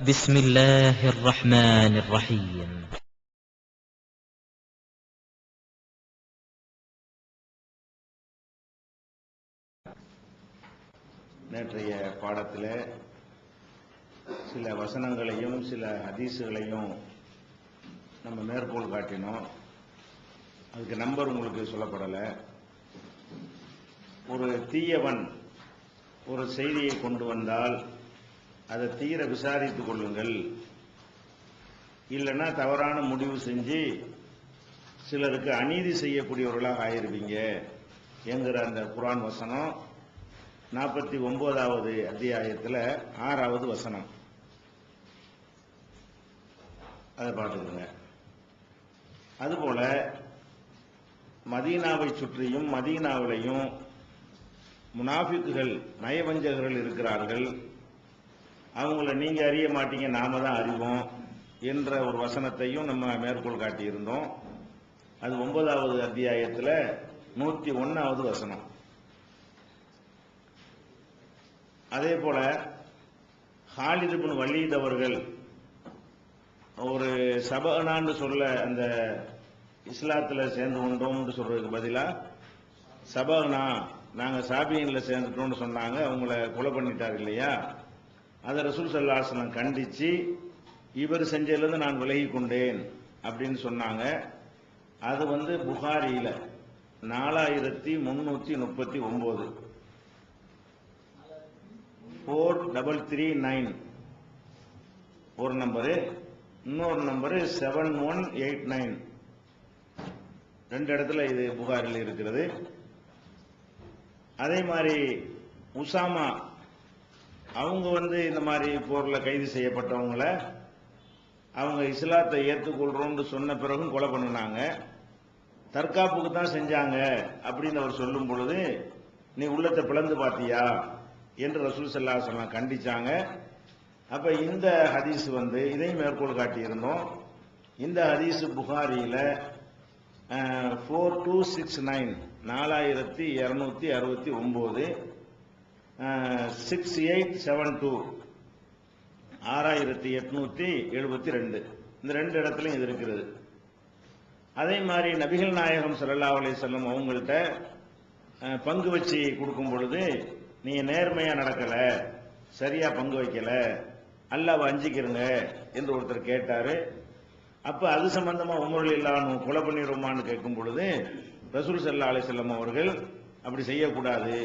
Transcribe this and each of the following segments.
بسم الله الرحمن الرحيم. நேற்றைய பாடத்தில் சில வசனங்களையும் சில ஹதீஸுகளையும் நம்ம மேற்கோள் காட்டினோம். அதுக்கு நம்பர் உங்களுக்கு சொல்லப்படலை. ஒரு தீயவன் ஒரு செய்தியை கொண்டு வந்தால் அதை தீர விசாரித்துக் கொள்ளுங்கள், இல்லைன்னா தவறான முடிவு செஞ்சு சிலருக்கு அநீதி செய்யக்கூடியவர்களாக ஆயிருவீங்க என்கிற அந்த குர்ஆன் வசனம் 49வது அத்தியாயத்தில் 6வது வசனம். அதை பார்த்துக்கோங்க. அதுபோல மதீனாவை சுற்றியும் மதீனாவிலையும் முனாஃபிக்குகள், நயவஞ்சகர்கள் இருக்கிறார்கள். அவங்கள நீங்க அறிய மாட்டீங்க, நாம தான் அறிவோம் என்ற ஒரு வசனத்தையும் நம்ம மேற்கோள் காட்டியிருந்தோம். அது 9வது அத்தியாயத்தில் 101வது வசனம். அதே போல ஹாலித் இப்னு வலீத் அவர்கள் ஒரு சபனான்னு சொல்ல, அந்த இஸ்லாத்தில் சேர்ந்து கொண்டோம்னு சொல்றதுக்கு பதிலாக சபனா, நாங்கள் சாபியன்ல சேர்ந்துட்டோம்னு சொன்னாங்க. அவங்கள கொலை பண்ணிட்டார் இல்லையா? அதை ரசூல் ஸல்லல்லாஹு அலைஹி வஸல்லம் கண்டிச்சு, இவர் செஞ்சதிலிருந்து நான் விலகி கொண்டேன் அப்படின்னு சொன்னாங்க. அது புகாரியில 4339 4339 ஒரு நம்பரு, இன்னொரு நம்பரு 7189. ரெண்டு இடத்துல இது புகாரில் இருக்கிறது. அதே மாதிரி உசாமா அவங்க இந்த மாதிரி போர்ல கைது செய்யப்பட்டவங்கள அவங்க இஸ்லாத்தை ஏற்றுக்கொள்றோம்னு சொன்ன பிறகும் கொலை பண்ணினாங்க. தற்காப்புக்கு தான் செஞ்சாங்க அப்படின்னு அவர் சொல்லும் பொழுது, நீ உள்ளத்தை பிளந்து பார்த்தியா என்று ரசூல் ஸல்லல்லாஹு அலைஹி வஸல்லம் கண்டிச்சாங்க. அப்ப இந்த ஹதீஸ் இதையும் மேற்கோள் காட்டியிருந்தோம். இந்த ஹதீஸ் புகாரியில 4269 4269 6872 6872 இந்த ரெண்டு இடத்துலையும் இது இருக்கிறது. அதே மாதிரி நபிகள் நாயகம் ஸல்லல்லாஹு அலைஹி வஸல்லம் அவங்கள்ட்ட பங்கு வச்சு கொடுக்கும் பொழுது, நீங்க நேர்மையா நடக்கல, சரியா பங்கு வைக்கல, அல்லாஹ்வை அஞ்சிக்கிறங்க என்று ஒருத்தர் கேட்டாரு. அப்ப அது சம்பந்தமா உமர் ரலியல்லாஹு அன்ஹு கொலை பண்ணிடுவோமான்னு கேட்கும் பொழுது ரசூல் ஸல்லல்லாஹு அலைஹி வஸல்லம் அவர்கள் அப்படி செய்யக்கூடாது,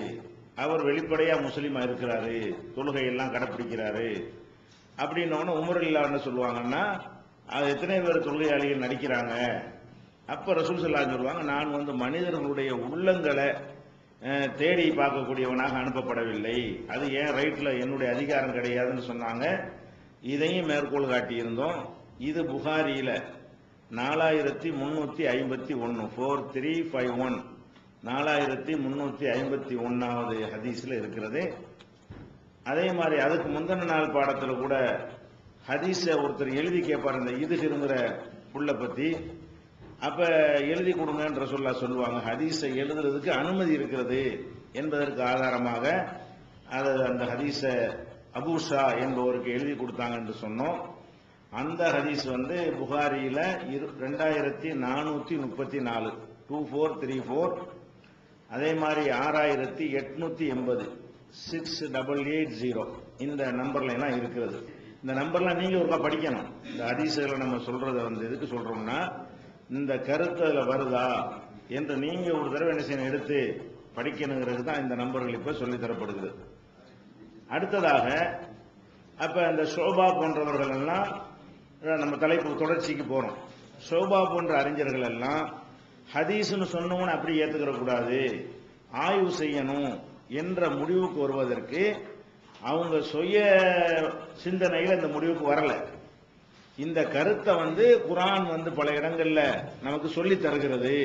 அவர் வெளிப்படையா முஸ்லீமா இருக்கிறாரு, தொழுகையெல்லாம் கடைப்பிடிக்கிறாரு அப்படின்னோன்னு உமர் ரலியல்லாஹு அன்ஹு சொல்லுவாங்கன்னா, அது எத்தனை பேர் தொழுகையாளிகள் நடிக்கிறாங்க. அப்ப ரசூல் ஸல்லல்லாஹு அலைஹி சொல்லுவாங்க, நான் மனிதர்களுடைய உள்ளங்களை தேடி பார்க்கக்கூடியவனாக அனுப்பப்படவில்லை, அது ஏன் ரைட்ல என்னுடைய அதிகாரம் கிடையாதுன்னு சொன்னாங்க. இதையும் மேற்கோள் காட்டியிருந்தோம். இது புகாரியில 4351 4351 4351வது ஹதீஸ்ல இருக்கிறது. அதே மாதிரி அதுக்கு முந்தின நாள் பாடத்தில் கூட ஹதீஸ ஒருத்தர் எழுதி கேட்பார், இந்த இதுகிற புள்ள பத்தி. அப்ப எழுதி கொடுங்கன்ற சொல்லுவாங்க. ஹதீஸை எழுதுறதுக்கு அனுமதி இருக்கிறது என்பதற்கு ஆதாரமாக அந்த ஹதீஸ அபூஷா என்பவருக்கு எழுதி கொடுத்தாங்க என்று சொன்னோம். அந்த ஹதீஸ் புகாரியில 2434 2434. அதே மாதிரி 6880 6880 இந்த நம்பர்ல எல்லாம் இருக்கிறது. இந்த நம்பர்லாம் நீங்க ஒருக்கா படிக்கணும். இந்த ஹதீஸ்களை நம்ம சொல்றத எதுக்கு சொல்றோம்னா, இந்த கருத்து அதுல வருதா என்று நீங்க ஒரு தடவை என்ன செய்யணும், எடுத்து படிக்கணுங்கிறது தான் இந்த நம்பர்கள் இப்ப சொல்லி தரப்படுகிறது. அடுத்ததாக அப்ப இந்த ஷோபா போன்றவர்கள் எல்லாம், நம்ம தலைப்பு தொடர்ச்சிக்கு போறோம். ஷோபா போன்ற அறிஞர்கள் எல்லாம் ஹதீஸ்னு சொன்னவங்க அப்படி ஏத்துக்கிற கூடாது, ஆய்வு செய்யணும் என்ற முடிவுக்கு வருவதற்கு அவங்க சுய சிந்தனையில் இந்த முடிவுக்கு வரல. இந்த கருத்தை குர்ஆன் பல இடங்கள்ல நமக்கு சொல்லி தருகிறது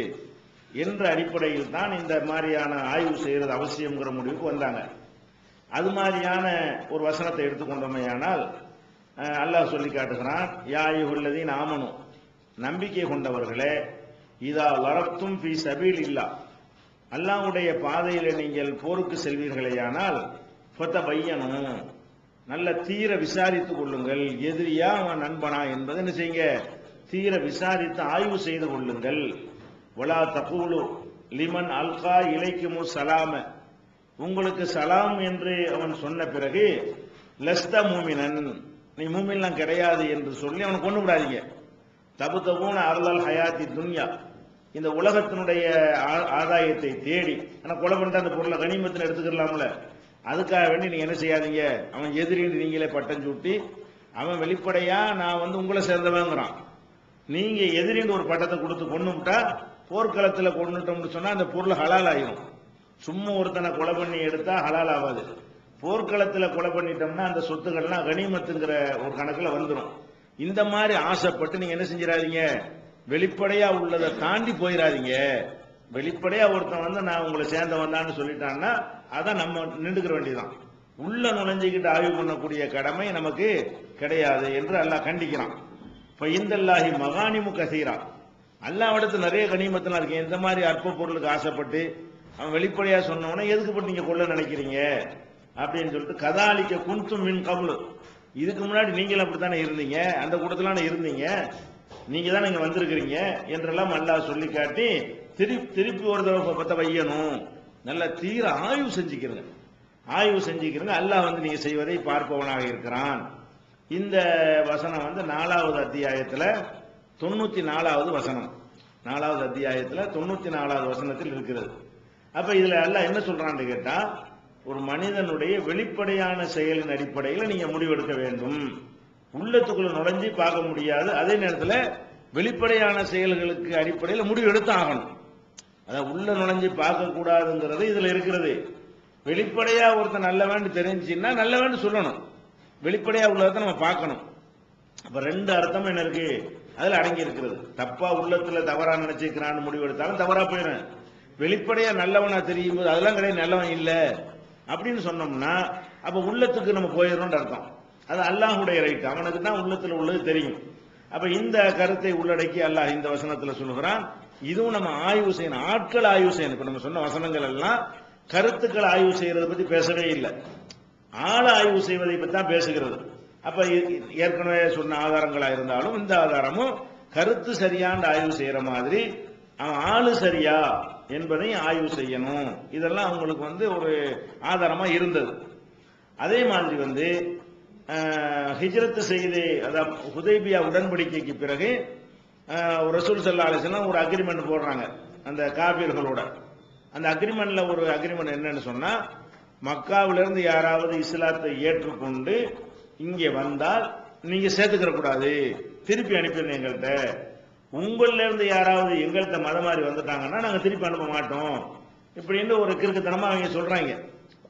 என்ற அடிப்படையில் தான் இந்த மாதிரியான ஆய்வு செய்யறது அவசியம்ங்கிற முடிவுக்கு வந்தாங்க. அது மாதிரியான ஒரு வசனத்தை எடுத்துக்கொண்டோமேயானால் அல்லாஹ் சொல்லி காட்டுகிறான், யா அய்யுஹல்லதீன ஆமனு, நம்பிக்கை கொண்டவர்களே, இதா லரப்தும் ஃபீ சபீலில்லாஹ், அல்லாஹ்வுடைய பாதையில் நீங்கள் போருக்கு செல்வீர்களேயானால் ஃபதபையனு, நல்ல தீர விசாரித்துக் கொள்ளுங்கள், எதிரியா அவன் நண்பனா என்பதை என்ன செய்யுங்க, தீர விசாரித்து ஆய்வு செய்து கொள்ளுங்கள். வலா தகூலு லிமன் அல்கா இலைக்குமு சலாம, உங்களுக்கு சலாம் என்று அவன் சொன்ன பிறகு லஸ்த மூமினன், நீ மூமின்லாம் கிடையாது என்று சொல்லி அவனை கொண்டு விடாதீங்க. தபு தபூன அருளால் ஹயாத்தி துன்யா, இந்த உலகத்தினுடைய ஆதாயத்தை தேடி, ஆனா கொலை பண்ணிட்டு அந்த பொருளை கனிமத்தில் எடுத்துக்கலாம்ல, அதுக்காக வேண்டி நீங்க என்ன செய்யாதீங்க. அவன் எதிரின்னு நீங்களே பட்டம் சூட்டி, அவன் வெளிப்படையா நான் உங்களை சேர்ந்தவங்கிறான், நீங்க எதிரின்னு ஒரு பட்டத்தை கொடுத்து கொண்டுட்டா, போர்க்களத்தில் கொண்டுட்டோம்னு சொன்னா அந்த பொருள் ஹலால் ஆயிரும். சும்மா ஒருத்தனை கொலை பண்ணி எடுத்தா ஹலால் ஆகாது. போர்க்களத்தில் கொலை பண்ணிட்டோம்னா அந்த சொத்துக்கள்லாம் கனிமத்துங்கிற ஒரு கணக்கில் வந்துடும். இந்த மாதிரி ஆசைப்பட்டு நீங்க என்ன செஞ்சிடாதீங்க, வெளிப்படையா உள்ளதை தாண்டி போயிடாதீங்க. வெளிப்படையா ஒருத்தன் நான் உங்களை சேர்ந்தவன் தான் சொல்லிட்டான்னா அதான் நம்ம நின்றுக்கிற வேண்டியதான். உள்ள நுழைஞ்சுக்கிட்டு ஆய்வு பண்ணக்கூடிய கடமை நமக்கு கிடையாது என்று அல்லாஹ் கண்டிக்கிறான். இப்ப இந்தல்லாஹி மகானிமு கசீரா, அல்லாஹ்விடத்து நிறைய கனிமத்தெல்லாம் இருக்கு. இந்த மாதிரி அற்ப பொருளுக்கு ஆசைப்பட்டு அவன் வெளிப்படையா சொன்னவன எதுக்கு போட்டு நீங்க கொள்ள நினைக்கிறீங்க அப்படின்னு சொல்லிட்டு, கதாலிக்க குன்தும் மின் கபுலு, இதுக்கு முன்னாடி நீங்களும் அப்படித்தானே இருந்தீங்க, அந்த கூட்டத்திலான இருந்தீங்க, நீங்க தான் இங்க வந்திருக்கிறீங்க என்றெல்லாம் அல்லாஹ் சொல்லி காட்டி திருப்பி ஒரு தடவை பத்த வையணும், நல்ல தீர ஆய்வு செஞ்சுக்கிறங்க, ஆய்வு செஞ்சுக்கிறங்க. அல்லாஹ் நீங்க செய்வதை பார்ப்பவனாக இருக்கிறான். இந்த வசனம் 4வது அத்தியாயத்தில் 94வது வசனம், 4வது அத்தியாயத்தில் 94வது வசனத்தில் இருக்கிறது. அப்ப இதுல அல்லாஹ் என்ன சொல்றான்னு கேட்டா, ஒரு மனிதனுடைய வெளிப்படையான செயலின் அடிப்படையில் நீங்க முடிவெடுக்க வேண்டும். உள்ளத்துக்குள்ள நுழைஞ்சி பார்க்க முடியாது, அதே நேரத்தில் வெளிப்படையான செயல்களுக்கு அடிப்படையில் முடிவு எடுத்து ஆகணும். அதான் உள்ள நுழைஞ்சி பார்க்க கூடாதுங்கிறது இதுல இருக்கிறது. வெளிப்படையா ஒருத்தன் நல்லவன் தெரிஞ்சுன்னா நல்லவன் சொல்லணும், வெளிப்படையா உள்ளதை நம்ம பார்க்கணும். அப்ப 2 அர்த்தம் என்ன இருக்கு அதுல அடங்கி இருக்கிறது. தப்பா உள்ளத்துல தவறா நினைச்சிருக்கிறான்னு முடிவு எடுத்தாலும் தவறா போயிடும். வெளிப்படையா நல்லவனா தெரியும் போது அதெல்லாம் கிடையாது, நல்லவன் இல்ல அப்படின்னு சொன்னோம்னா அப்ப உள்ளத்துக்கு நம்ம போயிடணும்னு அர்த்தம். அது அல்லாஹ்வுடைய ரைட், அவனுக்கு தான் உள்ளத்துல உள்ளது தெரியும். அப்ப இந்த கருத்தை உள்ளடக்கி அல்லாஹ் இந்த வசனத்துல சொல்லுகிறான், இதுவும் நம்ம ஆய்வு செய்யணும், ஆட்கள் ஆய்வு செய்யணும். இப்ப நம்ம சொன்ன வசனங்கள் எல்லாம் கருத்துக்கள் ஆய்வு செய்யறதை பத்தி பேசவே இல்லை, ஆள ஆய்வு செய்வதை பத்தி தான் பேசுகிறது. அப்ப ஏற்கனவே சொன்ன ஆதாரங்களா இருந்தாலும் இந்த ஆதாரமும் கருத்து சரியான ஆய்வு செய்யற மாதிரி அவன் ஆளு சரியா என்பதையும் ஆய்வு செய்யணும். இதெல்லாம் அவங்களுக்கு ஒரு ஆதாரமா இருந்தது. அதே மாதிரி ஹிஜ்ரத் செய்து, அதாவது ஹுதைபியா உடன்படிக்கைக்கு பிறகு ரசூல் ஸல்லல்லாஹு அலைஹி வஸல்லம் ஒரு அக்ரிமெண்ட் போடுறாங்க அந்த காபிர்களோட. அந்த அக்ரிமெண்ட்ல ஒரு அக்ரிமெண்ட் என்னன்னு சொன்னா, மக்காவிலிருந்து யாராவது இஸ்லாத்தை ஏற்றுக்கொண்டு இங்கே வந்தால் நீங்க சேர்த்துக்கிற கூடாது, திருப்பி அனுப்பிடுங்க எங்கள்கிட்ட. உங்கள்ல இருந்து யாராவது எங்கள்கிட்ட மதம் மாறி வந்துட்டாங்கன்னா நாங்க திருப்பி அனுப்ப மாட்டோம் இப்படின்னு ஒரு கிறுக்குத்தனமா அவங்க சொல்றாங்க,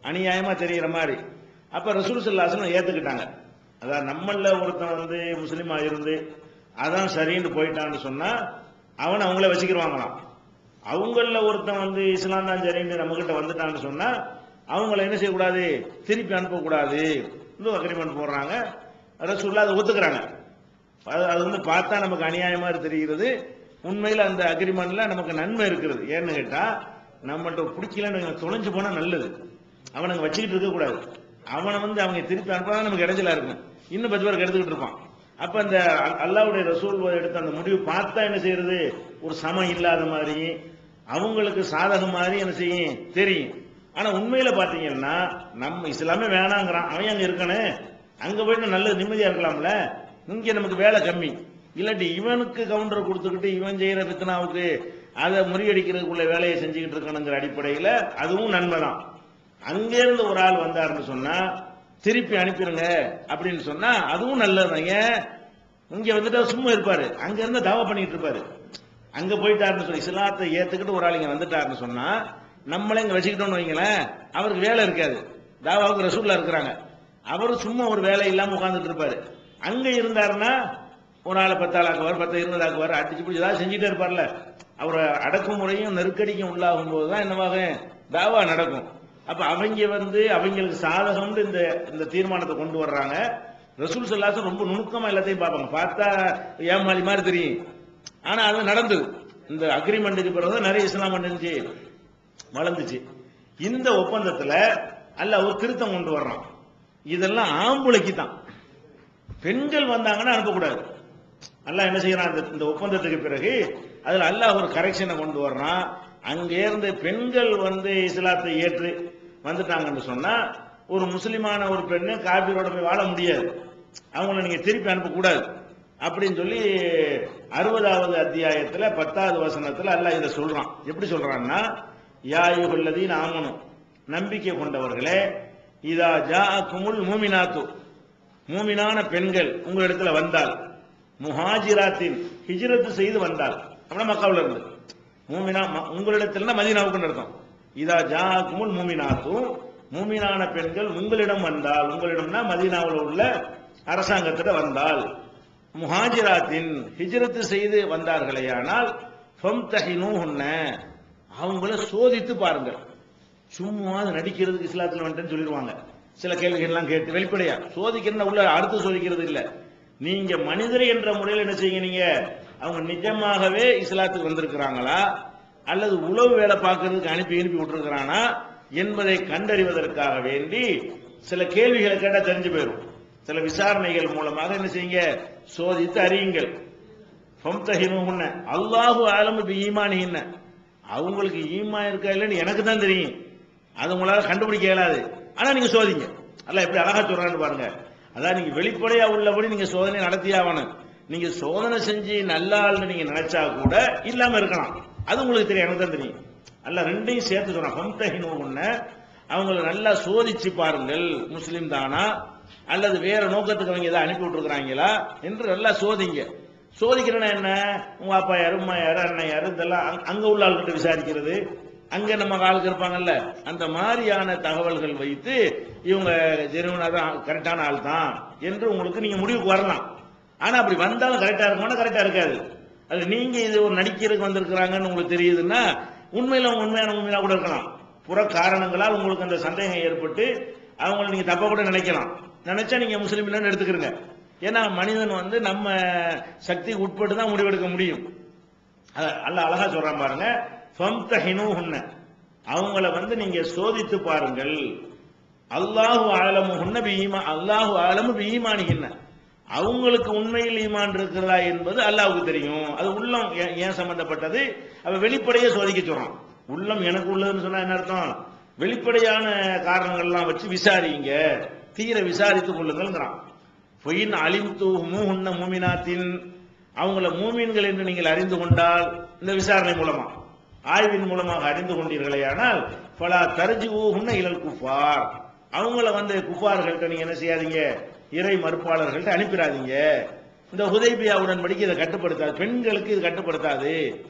அநியாயமா தெரிகிற மாதிரி. அப்ப ரசூல் ஸல்லல்லாஹு அலைஹி வஸல்லம் ஏத்துக்கிட்டாங்க. அதான் நம்மள ஒருத்தன் முஸ்லீமா இருந்து அதான் சரின்னு போயிட்டான்னு சொன்னா அவன் அவங்கள வச்சுக்கிடுவாங்களாம். அவங்கள ஒருத்தன் இஸ்லாம் தான் சரின்னு நம்ம கிட்ட வந்துட்டான்னு சொன்னா அவங்கள என்ன செய்யக்கூடாது, திருப்பி அனுப்பக்கூடாது. இன்னும் அக்ரிமெண்ட் போடுறாங்க. ரசூலுல்லாஹ் அதை ஒத்துக்கிறாங்க. அது பார்த்தா நமக்கு அநியாயமா தெரிகிறது. உண்மையில் அந்த அக்ரிமெண்ட்ல நமக்கு நன்மை இருக்கிறது. ஏன்னு கேட்டா, நம்மள்ட்ட பிடிக்கலன்னு தொலைஞ்சு போனா நல்லது, அவனை வச்சுக்கிட்டு இருக்க கூடாது. அவனை அவங்க திருப்பி அனுப்பாதான் நமக்கு இடைஞ்சலா இருக்கும், இன்னும் 10 பேர் எடுத்துக்கிட்டு இருப்பான். அப்ப அந்த அல்லாஹ்வுடைய ரசூல் எடுத்த அந்த முடிவு பார்த்தா என்ன செய்யறது, ஒரு சமம் இல்லாத மாதிரி அவங்களுக்கு சாதகம் மாதிரி என்ன செய்யும் தெரியும். ஆனா உண்மையில பாத்தீங்கன்னா நம்ம இஸ்லாமே வேணாங்கிறான், அவன் அங்க இருக்கானே, அங்க போயிட்டு நல்ல நிம்மதியா இருக்கலாம்ல. இங்க நமக்கு வேலை கம்மி, இல்லாட்டி இவனுக்கு கவுண்டர் கொடுத்துக்கிட்டு இவன் செய்யற பித்தனாவுக்கு அதை முறியடிக்கிறதுக்குள்ள வேலையை செஞ்சுக்கிட்டு இருக்கணுங்கிற அடிப்படையில அதுவும் நன்மைதான். அங்கிருந்து ஒரு ஆள் வந்தாருன்னு சொன்னா திருப்பி அனுப்பிடுங்க அப்படின்னு சொன்னா அதுவும் நல்லதுதான். ஏன், இங்க வந்துட்டு சும்மா இருப்பாரு, அங்க இருந்து தாவா பண்ணிட்டு இருப்பாரு. அங்க போயிட்டாருன்னு சொல்லி இஸ்லாத்தை ஏத்துக்கிட்டு ஒரு ஆள் இங்க வந்துட்டாருன்னு சொன்னா நம்மளே இங்க வச்சுக்கிட்டோம்னு வைங்களேன், அவருக்கு வேலை இருக்காது. தாவாவுக்கு ரசூல்லா இருக்கிறாங்க, அவரு சும்மா ஒரு வேலை இல்லாம உட்கார்ந்துட்டு இருப்பாரு. அங்க இருந்தாருன்னா ஒரு ஆளை 10 ஆளாக்குவார், 10 20 ஆக்குவார், அடிச்சு பிடிச்சி ஏதாவது செஞ்சுட்டே இருப்பார்ல. அவர் அடக்குமுறையும் நெருக்கடிக்கும் உள்ளாகும் போதுதான் என்னவாக தாவா நடக்கும். அப்ப அவங்க அவங்களுக்கு சாதகம் இந்த தீர்மானத்தை கொண்டு வர்றாங்க. ரசூல் ஸல்லல்லாஹு அலைஹி வஸல்லம் ரொம்ப நுணுக்கமா எல்லாத்தையும் பார்ப்பாங்க. பார்த்தா ஏமாளி மாதிரி தெரியும், ஆனா அது நடந்தது. இந்த அக்ரிமெண்ட்டுக்கு பிறகு நிறைய இஸ்லாம் வளர்ந்துச்சு. இந்த ஒப்பந்தத்துல அல்லாஹ் ஒரு திருத்தம் கொண்டு வர்றான். இதெல்லாம் ஆம்பளைக்கு தான். பெண்கள் வந்தாங்கன்னா அனுப்பக்கூடாது. அல்லாஹ் என்ன செய்யறான், இந்த ஒப்பந்தத்துக்கு பிறகு அதுல அல்லாஹ் ஒரு கரெக்ஷனை கொண்டு வர்றான். அங்கே இருந்து பெண்கள் வந்து இஸ்லாத்தை ஏற்று வந்துட்டாங்கன்னு சொன்னா ஒரு முஸ்லிமான ஒரு பெண்ணு காபிரோட போய் வாழ முடியாது, அவங்கள நீங்க திருப்பி அனுப்பக்கூடாது அப்படின்னு சொல்லி 60வது அத்தியாயத்துல 10வது வசனத்துல அல்லாஹ் இதை சொல்றான். எப்படி சொல்றான்னா, யா அய்யுஹல்லதீன ஆமனு, நம்பிக்கை கொண்டவர்களே, இதா ஜாஅக்குமுல் மூமினாத்து, மூமினான பெண்கள் உங்களிடத்துல வந்தால், முஹாஜிராத்தின் ஹிஜ்ரத் செய்து வந்தால், அப்படின்னா மக்காவுல இருந்து மூமினா உங்களிடத்துல மதீனாவுக்கு அர்த்தம். இதா ஜாஅக்குமுல் மூமினாத்து, மூமினான பெண்கள் உங்களிடம் வந்தால், உங்களிடம்னா மதீனாவில் உள்ள அரசாங்கத்திட்ட வந்தால், முஹாஜிராத்தின் ஹிஜ்ரத் செய்து வந்தார்களேயானால் ஃபம்தஹினூஹுன்ன, அவங்கள சோதித்து பாருங்கள். சும்மா நடிக்கிறதுக்கு இஸ்லாத்தில் வந்துட்டேன்னு சொல்லிடுவாங்க. சில கேள்விகள் எல்லாம் கேட்டு வெளிப்படையா சோதிக்கிறேன்னு உள்ள அடுத்து சோதிக்கிறது இல்ல. நீங்க மனிதர் என்ற முறையில் என்ன செய்யுங்க, நீங்க அவங்க நிஜமாகவே இஸ்லாத்துக்கு வந்திருக்கிறாங்களா அல்லது உளவு வேலை பார்க்கறதுக்கு அனுப்பி விட்டுருக்கிறானா என்பதை கண்டறிவதற்காக வேண்டி சில கேள்விகளை கேட்டா தெரிஞ்சு போயிடும். சில விசாரணைகள் மூலமாக என்ன செய்யுங்க, சோதித்து அறியுங்கள். ஃபம்தஹினூஹுன்ன அல்லாஹு ஆலமு பிஈமானிஹின்ன, அவங்களுக்கு ஈமான் இருக்கா இல்லைன்னு எனக்கு தான் தெரியும், அது உங்களால கண்டுபிடிக்க இயலாது, ஆனா நீங்க சோதிங்க. அல்லாஹ் எப்படி அழகா சொல்றான்னு பாருங்க. அதான் நீங்க வெளிப்படையா உள்ளபடி நீங்க சோதனை நடத்தியாகணும். நீங்க சோதனை செஞ்சு நல்லாள்னு நீங்க நினைச்சா கூட இல்லாம இருக்கலாம், அது உங்களுக்கு தெரியும், எனக்கு தான் தெரியும். அல்லாஹ் ரெண்டையும் சேர்த்து சொன்னா, ஃபம்தஹினூஹுன்ன அவங்களை நல்லா சோதிச்சு பாருங்கள், முஸ்லிம் தானா அல்லது வேற நோக்கத்துக்கு அவங்க ஏதாவது அனுப்பி விட்டுருக்காங்களா என்று நல்லா சோதிங்க. சோதிக்கிறேன்னா என்ன, உங்க அப்பா யாரு, அம்மா யாரு, அண்ணன் யாரு, இதெல்லாம் அங்க உள்ள ஆள்கிட்ட விசாரிக்கிறது. அங்க நம்ம ஆளுக்கு இருப்பாங்கல்ல, அந்த மாதிரியான தகவல்கள் வைத்து இவங்க ஜெனுவனா கரெக்டான ஆள் தான் என்று உங்களுக்கு நீங்க முடிவுக்கு வரலாம். ஆனா அப்படி வந்தாலும் கரெக்டா இருக்குமா, கரெக்டா இருக்காது. அது நீங்க இது ஒரு நடிக்கிறதுக்கு வந்திருக்கிறாங்கன்னு உங்களுக்கு தெரியுதுன்னா உண்மையில அவங்க உண்மையா கூட இருக்கலாம். புற காரணங்களால் உங்களுக்கு அந்த சந்தேகம் ஏற்பட்டு அவங்களை நீங்க தப்பா கூட நினைக்கலாம். நினைச்சா நீங்க முஸ்லீம் இல்லைன்னு எடுத்துக்கிறங்க. ஏன்னா மனிதன் வந்து நம்ம சக்தி உட்பட்டு தான் முடிவெடுக்க முடியும். அல்லாஹ் அழகா சொல்றான் பாருங்க, ஃபம்தஹினூஹுன்ன அவங்கள வந்து நீங்க சோதித்து பாருங்கள். அல்லாஹு ஆலமுஹுன்ன பிஈமான், அல்லாஹு ஆலமு பிஈமானிஹின்ன, அவங்களுக்கு உண்மையில் ஈமான் இருக்கிறதா என்பது அல்லாஹ்வுக்கு தெரியும். அது உள்ளம் ஏன் சம்பந்தப்பட்டது, அவ வெளிப்படையே சோதிக்க சொல்றான். உள்ளம் எனக்கு உள்ளதுன்னு சொன்னா என்ன அர்த்தம், வெளிப்படையான காரணங்கள்லாம் வச்சு விசாரிங்க, தீர விசாரித்துக் கொள்ளுங்கள்ங்கிறான். பொயின் அலிம்துஹுமுன்ன மூமினாத்தின், அவங்கள மூமின்கள் என்று நீங்கள் அறிந்து கொண்டால், இந்த விசாரணை மூலமா ஆய்வின் மூலமாக அறிந்து கொண்டீர்களேயானால், ஃபலா தர்ஜிஊஹுன்ன இலல் குஃபார், அவங்கள வந்து குஃபார்கள்ட்ட நீங்க என்ன செய்யாதீங்க, இறை மறுப்பாளர்கள்ட்ட அனுப்பிடாதீங்க. இந்த ஹுதைபியா உடன்படிக்கை இதை கட்டுப்படுத்தாது, பெண்களுக்கு இது கட்டுப்படுத்தாது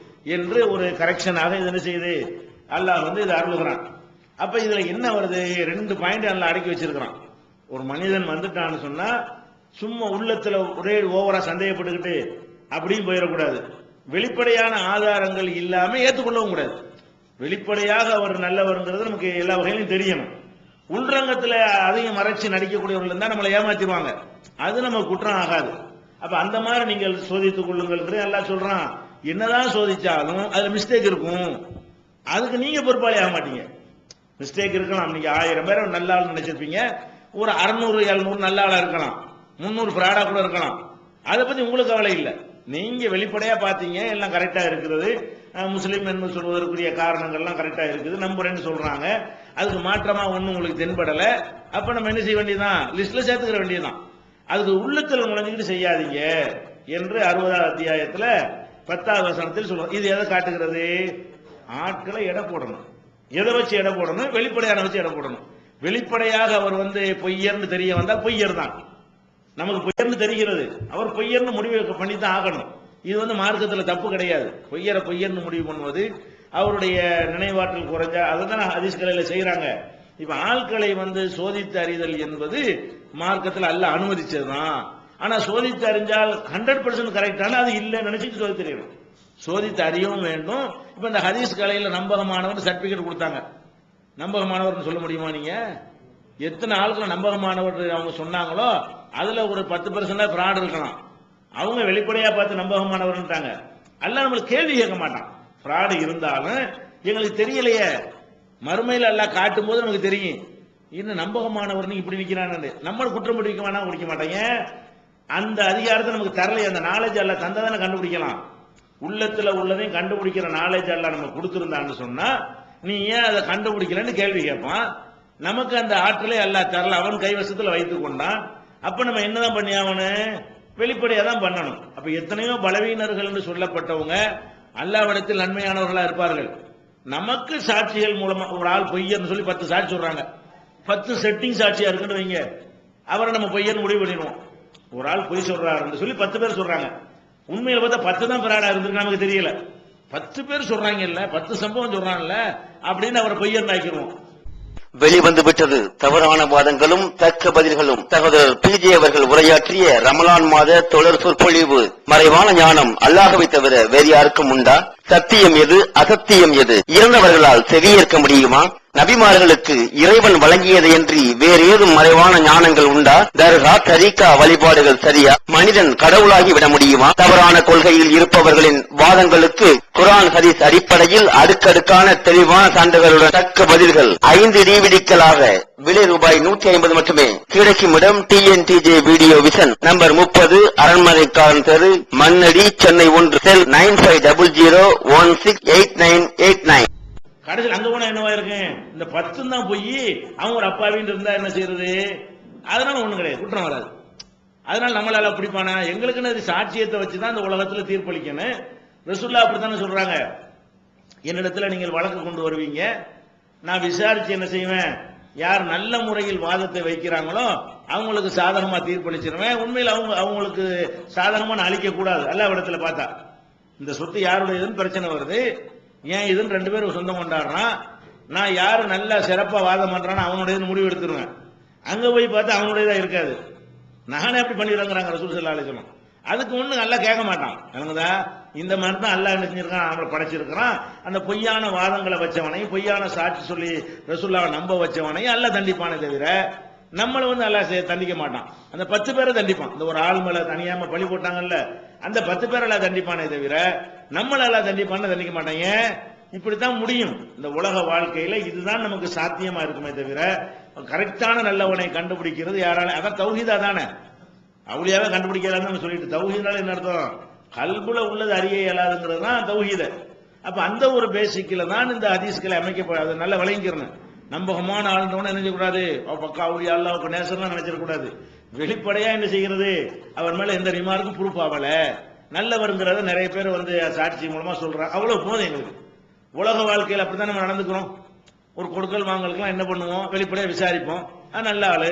என்று ஒரு கரெக்ஷனாக இது என்ன செய்யுது, அல்லாஹ் வந்து இதை அருளுகிறான். அப்ப இதுல என்ன வருது, 2 பாயிண்ட் அல்லாஹ் அடக்கி வச்சிருக்கிறான். ஒரு மனிதன் வந்துட்டான்னு சொன்னா சும்மா உள்ளத்துல ஒரே ஓவரா சந்தேகப்பட்டுக்கிட்டு அப்படியும் போயிடக்கூடாது. வெளிப்படையான ஆதாரங்கள் இல்லாம ஏற்றுக்கொள்ளவும் கூடாது. வெளிப்படையாக அவர் நல்லவர்ங்கிறது நமக்கு எல்லா வகையிலும் தெரியணும். உள்ரங்கத்துல அதையும் மறைச்சு நடிக்கக்கூடியவர்கள் தான் நம்மளை ஏமாத்திடுவாங்க, அது நம்ம குற்றம் ஆகாது. அப்ப அந்த மாதிரி நீங்கள் சோதித்துக் கொள்ளுங்கள் எல்லாம் சொல்றான். என்னதான் சோதிச்சாலும் அதுல மிஸ்டேக் இருக்கும், அதுக்கு நீங்க பொறுப்பாளி ஆக மாட்டீங்க. மிஸ்டேக் இருக்கலாம், நீங்க 1000 பேரை நல்ல ஆள் நினைச்சிருப்பீங்க, ஒரு 600 700 நல்ல ஆளா இருக்கலாம், 300 பிராடா கூட இருக்கலாம், அதை பத்தி உங்களுக்கு கவலை இல்லை. நீங்க வெளிப்படையா பாத்தீங்க எல்லாம் கரெக்டா இருக்கிறது, முஸ்லீம் என்று சொல்வதற்குரிய காரணங்கள்லாம் கரெக்டா இருக்குது, நம்புறேன்னு சொல்றாங்க, அதுக்கு மாற்றமா ஒண்ணும் உங்களுக்கு தென்படல, அப்ப நம்ம என்ன செய்ய வேண்டியதுதான், லிஸ்ட்ல சேர்த்துக்கிற வேண்டியதுதான். அதுக்கு உள்ளத்துல நுழைஞ்சுக்கிட்டு செய்யாதீங்க என்று 60வது அத்தியாயத்துல 10வது வசனத்தில் சொல்றோம். இது எதை காட்டுகிறது, ஆட்களை எடை போடணும். எதை வச்சு எடை போடணும், வெளிப்படையான வச்சு எடை போடணும். வெளிப்படையாக அவர் வந்து பொய்யர்னு தெரிய வந்தால் பொய்யர் தான், நமக்கு பொய்யர்னு தெரிகிறது, அவர் பொய்யர்னு முடிவு பண்ணித்தான் ஆகணும். இது வந்து மார்க்கத்தில் தப்பு கிடையாது. பொய்யர்னு முடிவு பண்ணுவது அவருடைய நினைவாற்றல் குறைஞ்சா அதுதான் ஹதீஸ்களில் செய்யறாங்க. இப்ப ஆட்களை வந்து சோதித்து அறிதல் என்பது மார்க்கத்தில் அல்லாஹ் அனுமதிச்சதுதான். ஆனா சோதித்து அறிஞ்சால் 100% கரெக்டான அது இல்லை நினைச்சிட்டு சோதித்து அறியணும். சோதித்து அறியவும் வேண்டும். இப்ப இந்த ஹதீஸ் கலையில நம்பகமானவர் சர்டிபிகேட் கொடுத்தாங்க, நம்பகமானவர் சொல்ல முடியுமா? நீங்க எத்தனை ஆட்கள் நம்பகமானவர் அவங்க சொன்னாங்களோ அதுல ஒரு 10% ஃப்ராட் இருக்கலாம். அவங்க வெளிப்படையா பார்த்து நம்பகமானவர்ன்றாங்க. அல்லாஹ் நம்மளுக்கு கேள்வி கேட்க மாட்டான். ஃப்ராடு இருந்தாலும் எங்களுக்கு தெரியலையே, மறுமையில் அல்லாஹ் காட்டும் போது நமக்கு தெரியும். இன்னும் நம்பகமானவர் நீ இப்படி நிக்கிறான்னு நம்மள குற்றம் பிடிக்க வேணா குடிக்க மாட்டாங்க. அந்த அதிகாரத்தை நமக்கு தரல. அந்த நாலேஜ் அல்ல தந்தாதானே கண்டுபிடிக்கலாம். உள்ளத்துல உள்ளதையும் கண்டுபிடிக்கிற நாலேஜ் அல்ல நம்ம கொடுத்திருந்தான்னு சொன்னா நீ ஏன் அதை கண்டுபிடிக்கலன்னு கேள்வி கேட்பான். நமக்கு அந்த ஆற்றலை அல்லாஹ் தரல, அவன் கைவசத்துல வைத்துக் கொண்டான். அப்ப நம்ம என்னதான் பண்ணி ஆகணும்? வெளிப்படையா தான் பண்ணணும். அப்ப எத்தனையோ பலவீனர்கள் என்று சொல்லப்பட்டவங்க அல்லாஹ்விடத்தில் நன்மையானவர்களா இருப்பார்கள். நமக்கு சாட்சிகள் மூலமா ஒரு ஆள் பொய்யன்னு சொல்லி 10 சாட்சி சொல்றாங்க, 10 செட்டிங் சாட்சியா இருக்குன்னு வைங்க, அவரை நம்ம பொய்யன்னு முடிவு பண்ணிடுவோம். ஒரு ஆள் பொய் சொல்றாருன்னு சொல்லி 10 பேர் சொல்றாங்க, உண்மையில பார்த்தா 10 தான் பிராடா இருக்கு, நமக்கு தெரியல. 10 பேர் சொல்றாங்க இல்ல, 10 சம்பவம் சொல்றாங்கல்ல அப்படின்னு அவரை பொய்யன்னு ஆக்கிடுவோம். வெளிவந்து விட்டது தவறான வாதங்களும் தக்க பதில்களும். சகோதரர் PJ அவர்கள் உரையாற்றிய ரமலான் மாத தொடர் சொற்பொழிவு. மறைவான ஞானம் அல்லாஹ்வை தவிர வேறு யாருக்கும் உண்டா? சத்தியம் எது, அசத்தியம் எது? இறந்தவர்களால் செவியேற்க முடியுமா? நபிமார்களுக்கு இறைவன் வழங்கியது என்று வேறு ஏதும் மறைவான ஞானங்கள் உண்டா? தர்கா தரீகா வழிபாடுகள் சரியா? மனிதன் கடவுளாகி விட முடியுமா? தவறான கொள்கையில் இருப்பவர்களின் வாதங்களுக்கு குர்ஆன் ஹதீஸ் அடிப்படையில் அடுக்கடுக்கான தெளிவான சான்றுகளுடன் தக்க பதில்கள் 5 டிவிடிக்களாக விலை ரூபாய் 150 மட்டுமே. கிடைக்கும் இடம் TNTJ வீடியோ விஷன், நம்பர் 30, அரண்மனைக்காரன் தெரு, மண்ணடி, சென்னை 1, செல் 9500168989. கடைசியில் அங்க போனா என்னவா இருக்கு? இந்த 10 தான் போய் அவங்க ஒரு அப்பாவின்னு இருந்தா என்ன செய்யறது? அதனால ஒண்ணும் கிடையாது, குற்றம் வராது. அதனால நம்மளால பிடிப்பானா? எங்களுக்குன்னு சாட்சியத்தை வச்சுதான் இந்த உலகத்துல தீர்ப்பளிக்கணும். ரசூலுல்லாஹ் அப்படித்தானே சொல்றாங்க, என்னிடத்துல நீங்கள் வழக்கு கொண்டு வருவீங்க, நான் விசாரிச்சு என்ன செய்வேன், யார் நல்ல முறையில் வாதத்தை வைக்கிறாங்களோ அவங்களுக்கு சாதகமா தீர்ப்பளிச்சிருவேன். உண்மையில் அவங்களுக்கு சாதகமா நான் அளிக்க கூடாது. அல்லாஹ்விடத்துல பார்த்தா இந்த சொத்து யாருடையதுன்னு பிரச்சனை வருது, ஏன் இதுன்னு 2 பேரும் சொந்தம் கொண்டாடுறான், நான் யாரு நல்லா சிறப்பா வாதம் பண்றான்னு அவனுடையது முடிவு எடுத்துருவேன். அங்க போய் பார்த்தா அவனுடையதா இருக்காது. நானே அப்படி பண்ணிடுறாங்கிறாங்க ரசூல் ஸல்லல்லாஹு அலைஹி வஸல்லம். அதுக்கு ஒண்ணு நல்லா கேட்க மாட்டான். எனக்குதா இந்த மாதிரி தான் அல்லாஹ் என்ன செஞ்சிருக்கான், அவங்களை படைச்சிருக்கிறான். அந்த பொய்யான வாதங்களை வச்சவனையும் பொய்யான சாட்சி சொல்லி ரசூலுல்லாஹ்வை நம்ப வச்சவனையும் அல்லாஹ் தண்டிப்பானே தவிர நம்மளை அல்லாஹ் தண்டிக்க மாட்டான். அந்த 10 பேரை தண்டிப்பான். இந்த ஒரு ஆள் மேல தனியாம பழி போட்டாங்கல்ல, அந்த 10 பேரை எல்லாம் தண்டிப்பானே தவிர நம்மள எல்லாம் தண்டிப்பான்னு தண்டிக்க மாட்டாங்க. இப்படித்தான் முடியும் இந்த உலக வாழ்க்கையில. இதுதான் நமக்கு சாத்தியமா இருக்குமே தவிர கரெக்டான நல்லவனை கண்டுபிடிக்கிறது யாரால? அதான் தௌஹீதா தானே, அவுலியாவே கண்டுபிடிக்கலாம்னு சொல்லிட்டு. தௌஹீதால என்ன அர்த்தம்? கல்புல உள்ளது அறிய இயலாதுங்கிறது தான் தௌஹீத. அப்ப அந்த ஒரு பேசிக்ல தான் இந்த ஹதீஸ்களை அமைக்கப்படாது. நல்ல விளங்கிக்கிறேன். நம்பகமான ஆளுன்றவன என்ன செய்யக்கூடாது, பக்கா அவுலியா அல்லாஹ்வுக்கு நேசர்லாம் நினைச்சிடக்கூடாது. வெளிப்படையா என்ன செய்கிறது, அவர் மேல எந்த ரிமார்க்கும் ப்ரூஃப் ஆகல, நல்லவருங்கிறத நிறைய பேர் சாட்சி மூலமா சொல்றாங்க. அவ்வளவு போதும் எங்களுக்கு. உலக வாழ்க்கையில் அப்படித்தான் நம்ம நடந்துக்கிறோம். ஒரு கொடுக்கல் வாங்கலுக்குலாம் என்ன பண்ணுவோம், வெளிப்படையா விசாரிப்போம். நல்ல ஆளு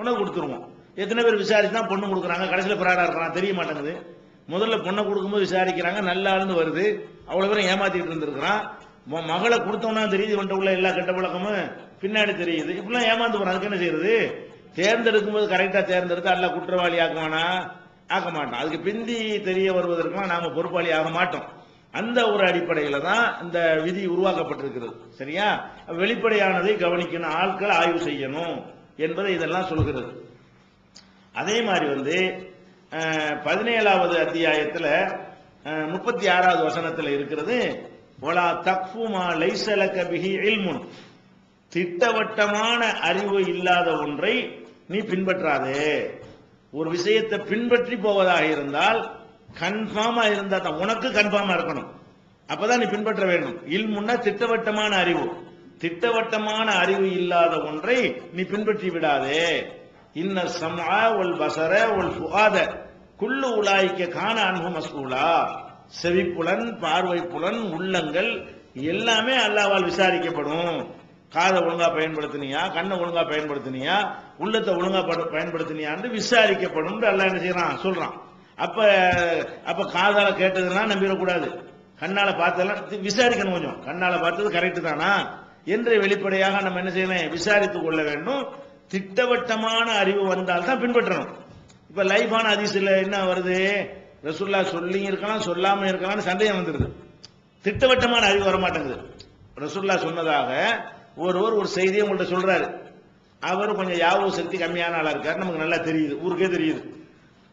உணவு கொடுத்துருவோம். எத்தனை பேர் விசாரிச்சு பொண்ணு கொடுக்குறாங்க, கடைசியில் பிராடா இருக்கிறான் தெரிய மாட்டேங்குது. முதல்ல பொண்ணை கொடுக்கும்போது விசாரிக்கிறாங்க, நல்ல ஆளுன்னு வருது, அவ்வளவு பேரும் ஏமாத்திட்டு இருந்திருக்கிறான். மகளை கொடுத்தோம்னா தெரியுது இவன்ட்ட உள்ள எல்லா கெட்ட பழக்கமும் பின்னாடி தெரியுது. இப்படிலாம் ஏமாந்து போறான். அதுக்கு என்ன செய்யறது? தேர்ந்தெடுக்கும் போது கரெக்டா தேர்ந்தெடுத்து அல்ல குற்றவாளி ஆக்குவானா? ஆக்க மாட்டான். அதுக்கு பிந்தி தெரிய வருவதற்கெல்லாம் நாம பொறுப்பாளி ஆக மாட்டோம். அந்த ஒரு அடிப்படையில தான் இந்த விதி உருவாக்கப்பட்டிருக்கிறது. சரியா? வெளிப்படையானதை கவனிக்கணும், ஆட்கள் ஆய்வு செய்யணும் என்பதை இதெல்லாம் சொல்கிறது. அதே மாதிரி 17வது அத்தியாயத்துல 36வது வசனத்துல இருக்கிறது, வலா தக்ஃபு மா லைஸ லக பிஹி இல்முன், திட்டவட்டமான அறிவு இல்லாத ஒன்றை நீ பின்பற்றாதே. ஒரு விஷயத்தை பின்பற்றி போவதாக இருந்தால் கன்ஃபார்மா இருந்தா தான், உனக்கு கன்ஃபார்மா இருக்கணும், அப்பதான் நீ பின்பற்ற வேண்டும். இல்முன்னா திட்டவட்டமான அறிவு. திட்டவட்டமான அறிவு இல்லாத ஒன்றை நீ பின்பற்றி விடாதே. இன்ன ஸம்ஆ வல் பஸர வல் ஃபுஆத குல்லு உலாயிக கான அன்ஹு மஸ்ஊலா. செவிப்புலன், பார்வை புலன், உள்ளங்கள் எல்லாமே அல்லாஹ்வால் விசாரிக்கப்படும். காதை ஒழுங்கா பயன்படுத்தினியா, கண்ணை ஒழுங்கா பயன்படுத்தினியா, உள்ளத்தை ஒழுங்கா பயன்படுத்தினியான்னு விசாரிக்கப்படும் அல்லாஹ் என்ன செய்யறான், சொல்றான். அப்ப காதால கேட்டதெல்லாம் நம்பிடக்கூடாது, கண்ணால பார்த்ததெல்லாம் விசாரிக்கணும். கொஞ்சம் கண்ணால பார்த்தது கரெக்ட் தானா என்று வெளிப்படையாக நம்ம என்ன செய்யணும், விசாரித்துக் கொள்ள வேண்டும். திட்டவட்டமான அறிவு வந்தால் தான் பின்பற்றணும். இப்ப லைஃபான ஹதீஸ்ல என்ன வருது, ரசூலுல்லாஹ் சொல்லி இருக்கலாம் சொல்லாம இருக்கலாம்னு சந்தேகம் வந்துருது. திட்டவட்டமான அறிவு வர மாட்டேங்குது. ரசூலுல்லாஹ் சொன்னதாக ஒருவர் ஒரு செய்தியை உங்கள்ட்ட சொல்றாரு, அவர் கொஞ்சம் யாபக சக்தி கம்மியான ஆளா இருக்காரு, நமக்கு நல்லா தெரியுது, ஊருக்கே தெரியுது.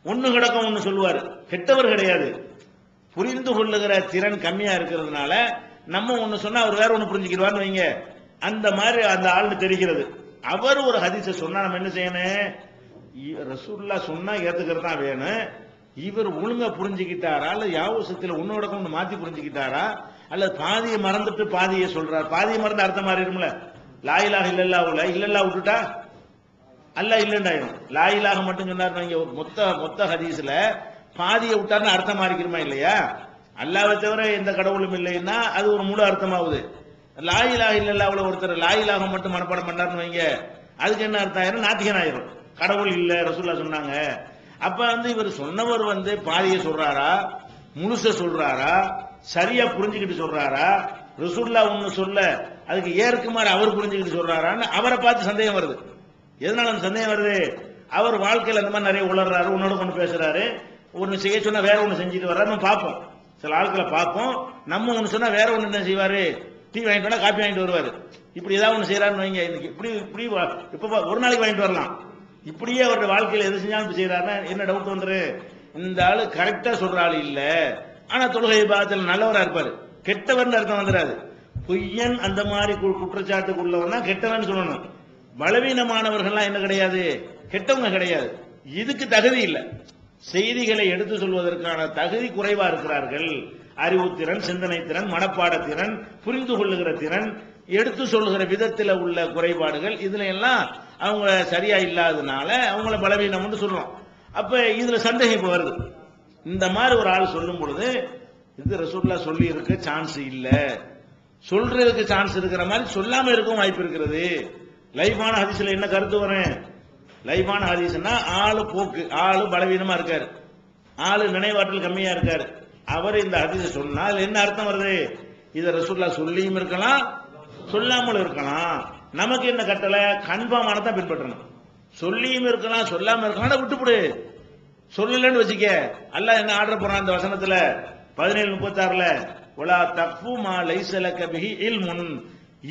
ஒண்ணு கிடக்கும் ஒண்ணு சொல்லுவாரு, கெட்டவர் கிடையாது, புரிந்து கொள்ளுகிற திறன் கம்மியா இருக்கிறதுனால நம்ம ஒண்ணு சொன்னா அவர் வேற ஒண்ணு புரிஞ்சுக்கிடுவார்னு வைங்க. அந்த மாதிரி அந்த ஆள்னு தெரிகிறது. அவர் ஒரு ஹதீஸை சொன்னா நம்ம என்ன செய்யணும்? ரசூலுல்லாஹ் சொன்னா ஏத்துக்கிறது தான் வேணும். இவர் ஒழுங்கா புரிஞ்சுக்கிட்டாரா அல்ல யாவசத்துல உன்னோட கொண்டு மாத்தி புரிஞ்சுக்கிட்டாரா அல்லது பாதியை மறந்துட்டு பாதியை சொல்றார்? பாதியை மறந்து அர்த்தம் மாறிடும்ல. லா இலாஹ இல்லல்லாஹ்ல இல்லல்லா விட்டுட்டா அல்லாஹ் இல்லண்டாயிரும். லா இலாஹ மட்டும் சொன்னார், மொத்த ஹதீஸ்ல பாதியை விட்டாருன்னு அர்த்தம் மாறிக்கிறோமா இல்லையா? அல்லாஹ்வை தவிர எந்த கடவுளும் இல்லைன்னா அது ஒரு முழு அர்த்தமாகுது. லா இலாஹ இல்லல்லாஹ்ல ஒருத்தர் லா இலாஹ மட்டும் மனப்பாடம் பண்ணாருன்னு வைங்க, அதுக்கு என்ன அர்த்தம் ஆயிரும்? நாத்திகன் ஆயிரும். கடவுள் இல்ல ரசூலுல்லாஹ் சொன்னாங்க. அப்ப இவர் சொன்னவர் பாதியை சொல்றாரா முழுச சொல்றாரா சரியா புரிஞ்சுக்கிட்டு சொல்றாரா ரசூலுல்லாஹ் ஒன்னு சொல்ல அதுக்கு ஏற்குமாறு அவர் புரிஞ்சுக்கிட்டு சொல்றாரான்னு அவரை பார்த்து சந்தேகம் வருது. எதனால அந்த சந்தேகம் வருது? அவர் வாழ்க்கையில் அந்த மாதிரி நிறைய உளர்றாரு, உன்னோட கொண்டு பேசுறாரு, ஒன்னு செய்ய சொன்னா வேற ஒண்ணு செஞ்சுட்டு வர்றாரு. நம்ம பார்ப்போம், சில ஆட்களை பார்ப்போம். நம்ம ஒண்ணு சொன்னா வேற ஒண்ணு என்ன செய்வாரு? டீ வாங்கிட்டு வரலாம், காப்பி வாங்கிட்டு வருவாரு. இப்படி ஏதாவது ஒண்ணு செய்யறாருன்னு வைங்க, இப்படி இப்படி இப்ப ஒரு நாளைக்கு வாங்கிட்டு வரலாம். இப்படியே அவருடைய வாழ்க்கையில் எது செஞ்சாலும் செய்யறாருன்னா என்ன டவுட் வந்துரு? இந்த ஆளு கரெக்டா சொல்ற ஆளு இல்ல, ஆனா தொழுகை பாகத்தில் நல்லவரா இருப்பாரு, கெட்டவர்னு அர்த்தம் வந்துடாது. பொய்யன் அந்த மாதிரி குற்றச்சாட்டுக்கு உள்ளவனா கெட்டவன் சொல்லணும். பலவீனமானவர்கள்லாம் என்ன கிடையாது, கெட்டவங்க கிடையாது. இதுக்கு தகுதி இல்லை. செய்திகளை எடுத்து சொல்வதற்கான தகுதி குறைவா இருக்கிறார்கள். அறிவுத்திறன், சிந்தனை திறன், மனப்பாட திறன், புரிந்து கொள்ளுகிற திறன், எடுத்து சொல்லுகிற விதத்தில் உள்ள குறைபாடுகள், இதுல எல்லாம் அவங்க சரியா இல்லாதனால அவங்கள பலவீனம் சொல்றோம். அப்ப இதுல சந்தேகம் இப்ப வருது. இந்த மாதிரி ஒரு ஆள் சொல்லும் பொழுது இது ரசூலுல்லாஹ் சொல்லி இருக்க சான்ஸ் இல்ல, சொல்றதுக்கு சான்ஸ் இருக்கிற மாதிரி சொல்லாம இருக்கும் வாய்ப்பு இருக்கிறது. லைவான ஹதீஸ்ல என்ன கருத்து வரும்? லைவான ஹதீஸ்னா ஆளு போக்கு, ஆளு பலவீனமா இருக்காரு, ஆளு நினைவாற்றல் கம்மியா இருக்காரு, அவர் இந்த ஹதீஸ் சொன்னால் என்ன அர்த்தம் வருது? இத ரசூலுல்லாஹ் சொல்லியும் இருக்கலாம், சொல்லாமல் இருக்கலாம். நமக்கு என்ன கட்டளை? கன்ஃபார்மானதான் பின்பற்றணும். சொல்லியும் இருக்கலாம், சொல்லாம இருக்கலாம், விட்டுப்படு. சொல்லலன்னு வச்சுக்க, அல்லாஹ் என்ன ஆர்டர் போறான் இந்த வசனத்துல 17:36ல, வலா தக்ஃபு மா லைஸ லக பிஹி இல்முன்,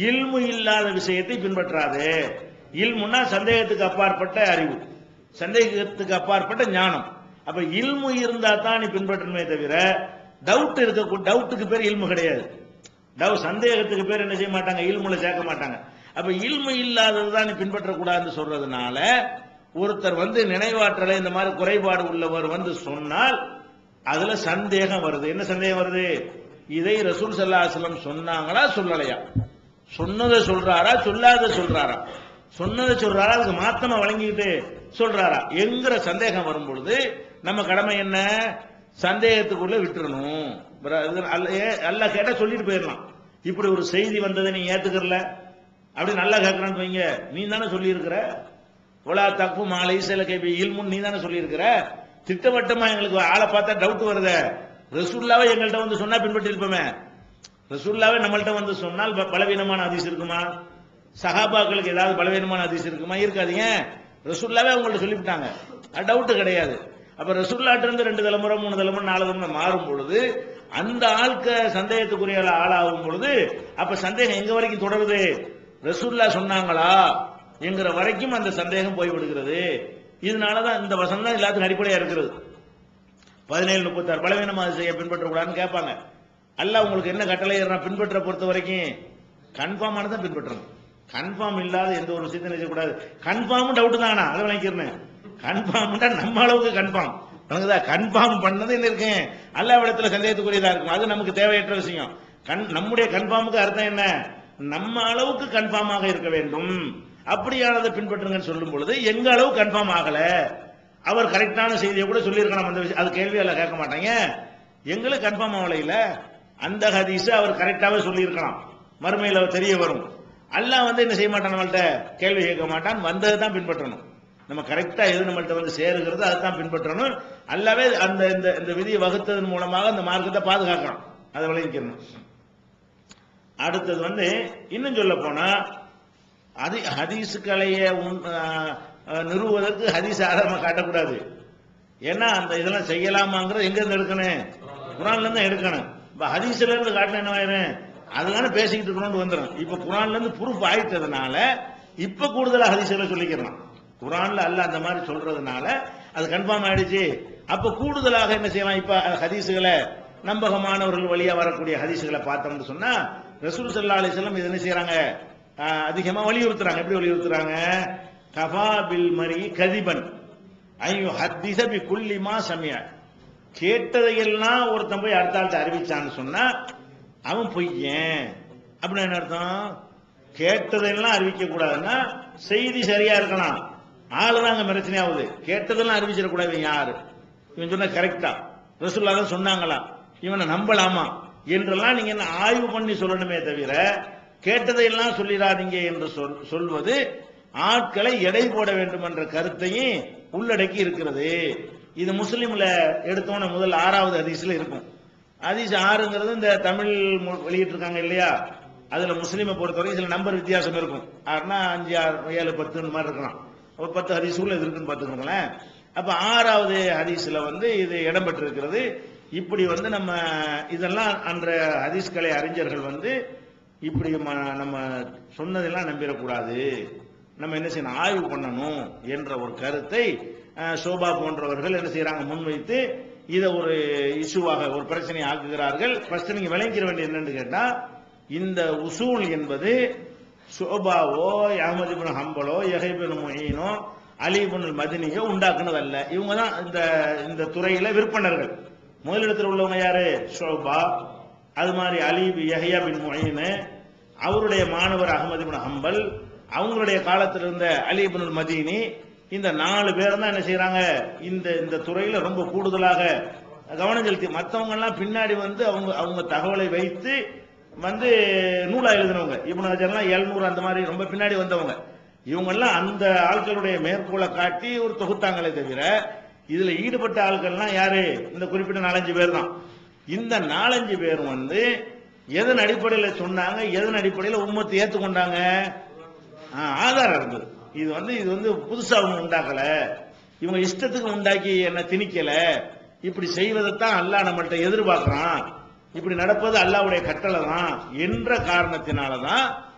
இல்மு இல்லாத விஷயத்தை பின்பற்றாதே. இல்முன்னா சந்தேகத்துக்கு அப்பாற்பட்ட அறிவு, சந்தேகத்துக்கு அப்பாற்பட்ட ஞானம். அப்ப இல்மு இருந்தா தான் நீ பின்பற்றணுமே தவிர டவுட் இருக்க, டவுட்டுக்கு பேர் இல்மு கிடையாது. சந்தேகத்துக்கு பேர் என்ன செய்ய மாட்டாங்க, இல்முல சேர்க்க மாட்டாங்க. அப்ப இல்மு இல்லாததுதான் நீ பின்பற்றக்கூடாதுன்னு சொல்றதுனால ஒருத்தர் நினைவாற்றலை இந்த மாதிரி குறைபாடு உள்ளவர் சொன்னால் அதுல சந்தேகம் வருது. என்ன சந்தேகம் வருது? இதை ரசூல் ஸல்லல்லாஹு அலைஹி வஸல்லம் சொன்னாங்களா சொல்லலையா? சொன்னதை சொல்றாரா சொல்லாத சொல்றாரா? சொன்னதை சொல்றாரா அதுக்கு மாத்தமா வழங்கிட்டு சொல்றாரா என்கிற சந்தேகம் வரும் பொழுது நம்ம கடமை என்ன? சந்தேகத்துக்குள்ள விட்டுறணும். அல்லாஹ் கேட்டா சொல்லிட்டு போயிடலாம். இப்படி ஒரு செய்தி வந்ததை நீ ஏத்துக்கறல அப்படி நல்லா கேட்கறான்னு வைங்க, நீ தானே சொல்லி இருக்கிற. வலா தக்ஃபு மா லைஸ லக பிஹி இல்முன், நீ தானே சொல்லி இருக்கிற. திட்டவட்டமா எங்களுக்கு ஆளை பார்த்தா டவுட் வருது. ரசூலுல்லாஹ் எங்கள்கிட்ட சொன்னா பின்பற்றி இருப்போமே. ரசூலுல்லாஹ் நம்மள்ட்ட சொன்னால் பலவீனமான ஹதீஸ் இருக்குமா? சஹாபாக்களுக்கு ஏதாவது பலவீனமான ஹதீஸ் இருக்குமா? இருக்காதீங்க. ரசூலுல்லாஹ் அவங்கள்ட்ட சொல்லிவிட்டாங்க, டவுட் கிடையாது. அப்ப ரசூலுல்லாஹ்ட்ட இருந்து 2 தலைமுறை 3 தலைமுறை 4 தலைமுறை மாறும் பொழுது அந்த ஆட்க சந்தேகத்துக்குரிய ஆளாகும் பொழுது அப்ப சந்தேகம் எங்க வரைக்கும் தொடருது? ரசூலுல்லாஹ் சொன்னாங்களா என்கிற வரைக்கும் அந்த சந்தேகம் போய்விடுகிறது. இதனாலதான் இந்த வசனம் தான் எல்லாத்துக்கும் அடிப்படையா இருக்கிறது. 17:36 பலவீனமாக செய்ய பின்பற்றக்கூடாதுன்னு கேட்பாங்க. அல்லாஹ் உங்களுக்கு என்ன கட்டளை பின்பற்ற பொறுத்த வரைக்கும் கன்ஃபார்மானதான் பின்பற்றணும். கன்ஃபார்ம் இல்லாத எந்த ஒரு விஷயத்தையும் செய்யக்கூடாது. கன்ஃபார்ம் டவுட் தானா அதை விளக்கிறேன். கன்ஃபார்ம் நம்ம அளவுக்கு கன்ஃபார்ம் கன்ஃபார்ம் பண்ணது என்ன இருக்கேன் அல்லாஹ் இடத்துல சந்தேகத்துக்குரியதா இருக்கும். அது நமக்கு தேவையற்ற விஷயம். நம்முடைய கன்ஃபார்முக்கு அர்த்தம் என்ன? நம்ம அளவுக்கு கன்ஃபார்மாக இருக்க வேண்டும். அப்படியானதை பின்பற்றுங்கன்னு சொல்லும் பொழுது எங்க அளவு கன்ஃபார்ம் ஆகல, அவர் கரெக்டான செய்தியை கூட சொல்லியிருக்கலாம். அந்த விஷயம் அது கேள்வி எல்லாம் கேட்க மாட்டாங்க. எங்களுக்கு கன்ஃபார்ம் ஆகல இல்ல, அந்த ஹதீஸ் அவர் கரெக்டாவே சொல்லியிருக்கலாம், மறுமையில தெரிய வரும். அல்லாஹ் என்ன செய்ய மாட்டான், நம்மள்ட்ட கேள்வி கேட்க மாட்டான். வந்ததை தான் பின்பற்றணும். நம்ம கரெக்டா எது நம்மள்ட்ட சேருகிறது அதுதான் பின்பற்றணும். அல்லாவே அந்த இந்த விதியை வகுத்ததன் மூலமாக அந்த மார்க்கத்தை பாதுகாக்கணும். அதை விளைவிக்கணும். அடுத்தது இன்னும் சொல்ல போனா ஹதீஸுக்களைய நிறுவுவதற்கு ஹதீஸ் ஆதாரமா காட்டக்கூடாது. ஏன்னா அந்த இதெல்லாம் செய்யலாமாங்கிறது எங்க இருந்து எடுக்கணும்? குர்ஆன்ல இருந்து எடுக்கணும். இப்ப ஹதீஸ்ல இருந்து காட்டின என்ன ஆயிரும்? அதுதானே பேசிக்கிட்டு இருக்கணும்னு வந்துடும். இப்ப குர்ஆன்ல இருந்து ப்ரூஃப் ஆயிட்டதுனால இப்ப கூடுதலா ஹதீஸ்ல சொல்லிக்கிறோம். குர்ஆன்ல அல்லாஹ் அந்த மாதிரி சொல்றதுனால அது கன்ஃபார்ம் ஆயிடுச்சு. அப்ப கூடுதலாக என்ன செய்யலாம்? இப்ப ஹதீஸுகளை நம்பகமானவர்கள் வழியா வரக்கூடிய ஹதீஸுகளை பார்த்தோம்னு சொன்னா ரசூல் ஸல்லல்லாஹு அலைஹி வஸல்லம் இது என்ன செய்யறாங்க? அதிகமா வலியுறுத்துறாங்க. எப்படி வலியுறுத்துறாங்க? கஃபா பில் மரி கதிபன் ஐயோ ஹத்திஸ பி குல்லி மா சமியா. கேட்டதையெல்லாம் ஒருத்தன் போய் அடுத்த ஆள்கிட்ட அறிவிச்சான்னு சொன்னா அவன் பொய்யன். அப்படின்னு என்ன அர்த்தம்? கேட்டதெல்லாம் அறிவிக்க கூடாதுன்னா செய்தி சரியா இருக்கலாம், ஆளுதான் அங்க பிரச்சனையாகுது. கேட்டதெல்லாம் அறிவிச்சிடக்கூடாது. யாரு இவன் சொன்ன கரெக்டா, ரசூலுல்லாஹ் தான் சொன்னாங்களா, இவனை நம்பலாமா என்றெல்லாம் நீங்க என்ன ஆய்வு பண்ணி சொல்லணுமே தவிர கேட்டதையெல்லாம் சொல்லிடாதீங்க என்று சொல்வது ஆட்களை எடை போட வேண்டும் என்ற கருத்தையும் உள்ளடக்கி இருக்கிறது. இது முஸ்லிம்ல எடுத்தோன முதல் 6வது ஹதீஸ்ல இருக்கும். ஹதீஸ் 6ங்கிறது இந்த தமிழ் வெளியிட்டு இருக்காங்க இல்லையா, அதுல முஸ்லீமை பொறுத்தவரை சில நம்பர் வித்தியாசம் இருக்கும். 6னா 5 6 7 10 இந்த மாதிரி இருக்கலாம். ஒரு 10 ஹதீஸ்ல இது இருக்குன்னு பாத்துக்கோங்களேன். அப்ப 6வது ஹதீஸ்ல இது இடம்பெற்றிருக்கிறது. இப்படி நம்ம இதெல்லாம் அன்ற ஹதீஸ்களை அறிஞர்கள் இப்படி நம்ம சொன்னதெல்லாம் நம்பிடக்கூடாது, நம்ம என்ன செய்யணும், ஆய்வு பண்ணணும் என்ற ஒரு கருத்தை சோபா போன்றவர்கள் என்ன செய்யறாங்க, முன்வைத்து இதை ஒரு இஷ்யூவாக ஒரு பிரச்சனையை ஆக்குகிறார்கள். ஃபர்ஸ்ட் நீங்க விளங்கிற வேண்டியது என்னன்னு கேட்டா, இந்த உசூல் என்பது சோபாவோ அஹ்மது இப்னு ஹம்பலோ யஹ்யா இப்னு முஈனோ அலி இப்னு மதனியோ உண்டாக்குனது அல்ல. இவங்க தான் இந்த துறையில விற்பனர்கள். முதலிடத்தில் உள்ளவங்க யாரு? ஷோபா. அது மாதிரி அலி யஹ்யா பின் முஈன், அவருடைய மாணவர் அஹ்மது இப்னு ஹம்பல், அவங்களுடைய காலத்தில் இருந்த அலி இப்னு மதீனி. இந்த 4 பேர் தான் என்ன செய்யறாங்க, இந்த துறையில ரொம்ப கூடுதலாக கவனம் செலுத்தி. மற்றவங்க எல்லாம் பின்னாடி அவங்க தகவலை வைத்து நூலா எழுதினவங்க. இப்னு ஹஜர்லாம் 700 அந்த மாதிரி ரொம்ப பின்னாடி வந்தவங்க. இவங்க எல்லாம் அந்த ஆட்களுடைய மேற்கோளை காட்டி ஒரு தொகுத்தாங்களே தவிர இதுல ஈடுபட்ட ஆட்கள்லாம் யாரு? இந்த குறிப்பிட்ட 4-5 பேர் தான். இந்த 4-5 பேரும் எதன் அடிப்படையில் சொன்னாங்க, எதன் அடிப்படையில் உம்மத்தை ஏற்றுக்கொண்டாங்க? ஆதாரம் இருந்தது. இது புதுசா அவங்க உண்டாக்கல, இவங்க இஷ்டத்துக்கு உண்டாக்கி என்ன திணிக்கல. இப்படி செய்வதைத்தான் அல்லாஹ் நம்மள்ட்ட எதிர்பார்க்கிறான், இப்படி நடப்பது அல்லாஹ்வுடைய கட்டளை தான் என்ற காரணத்தினாலதான்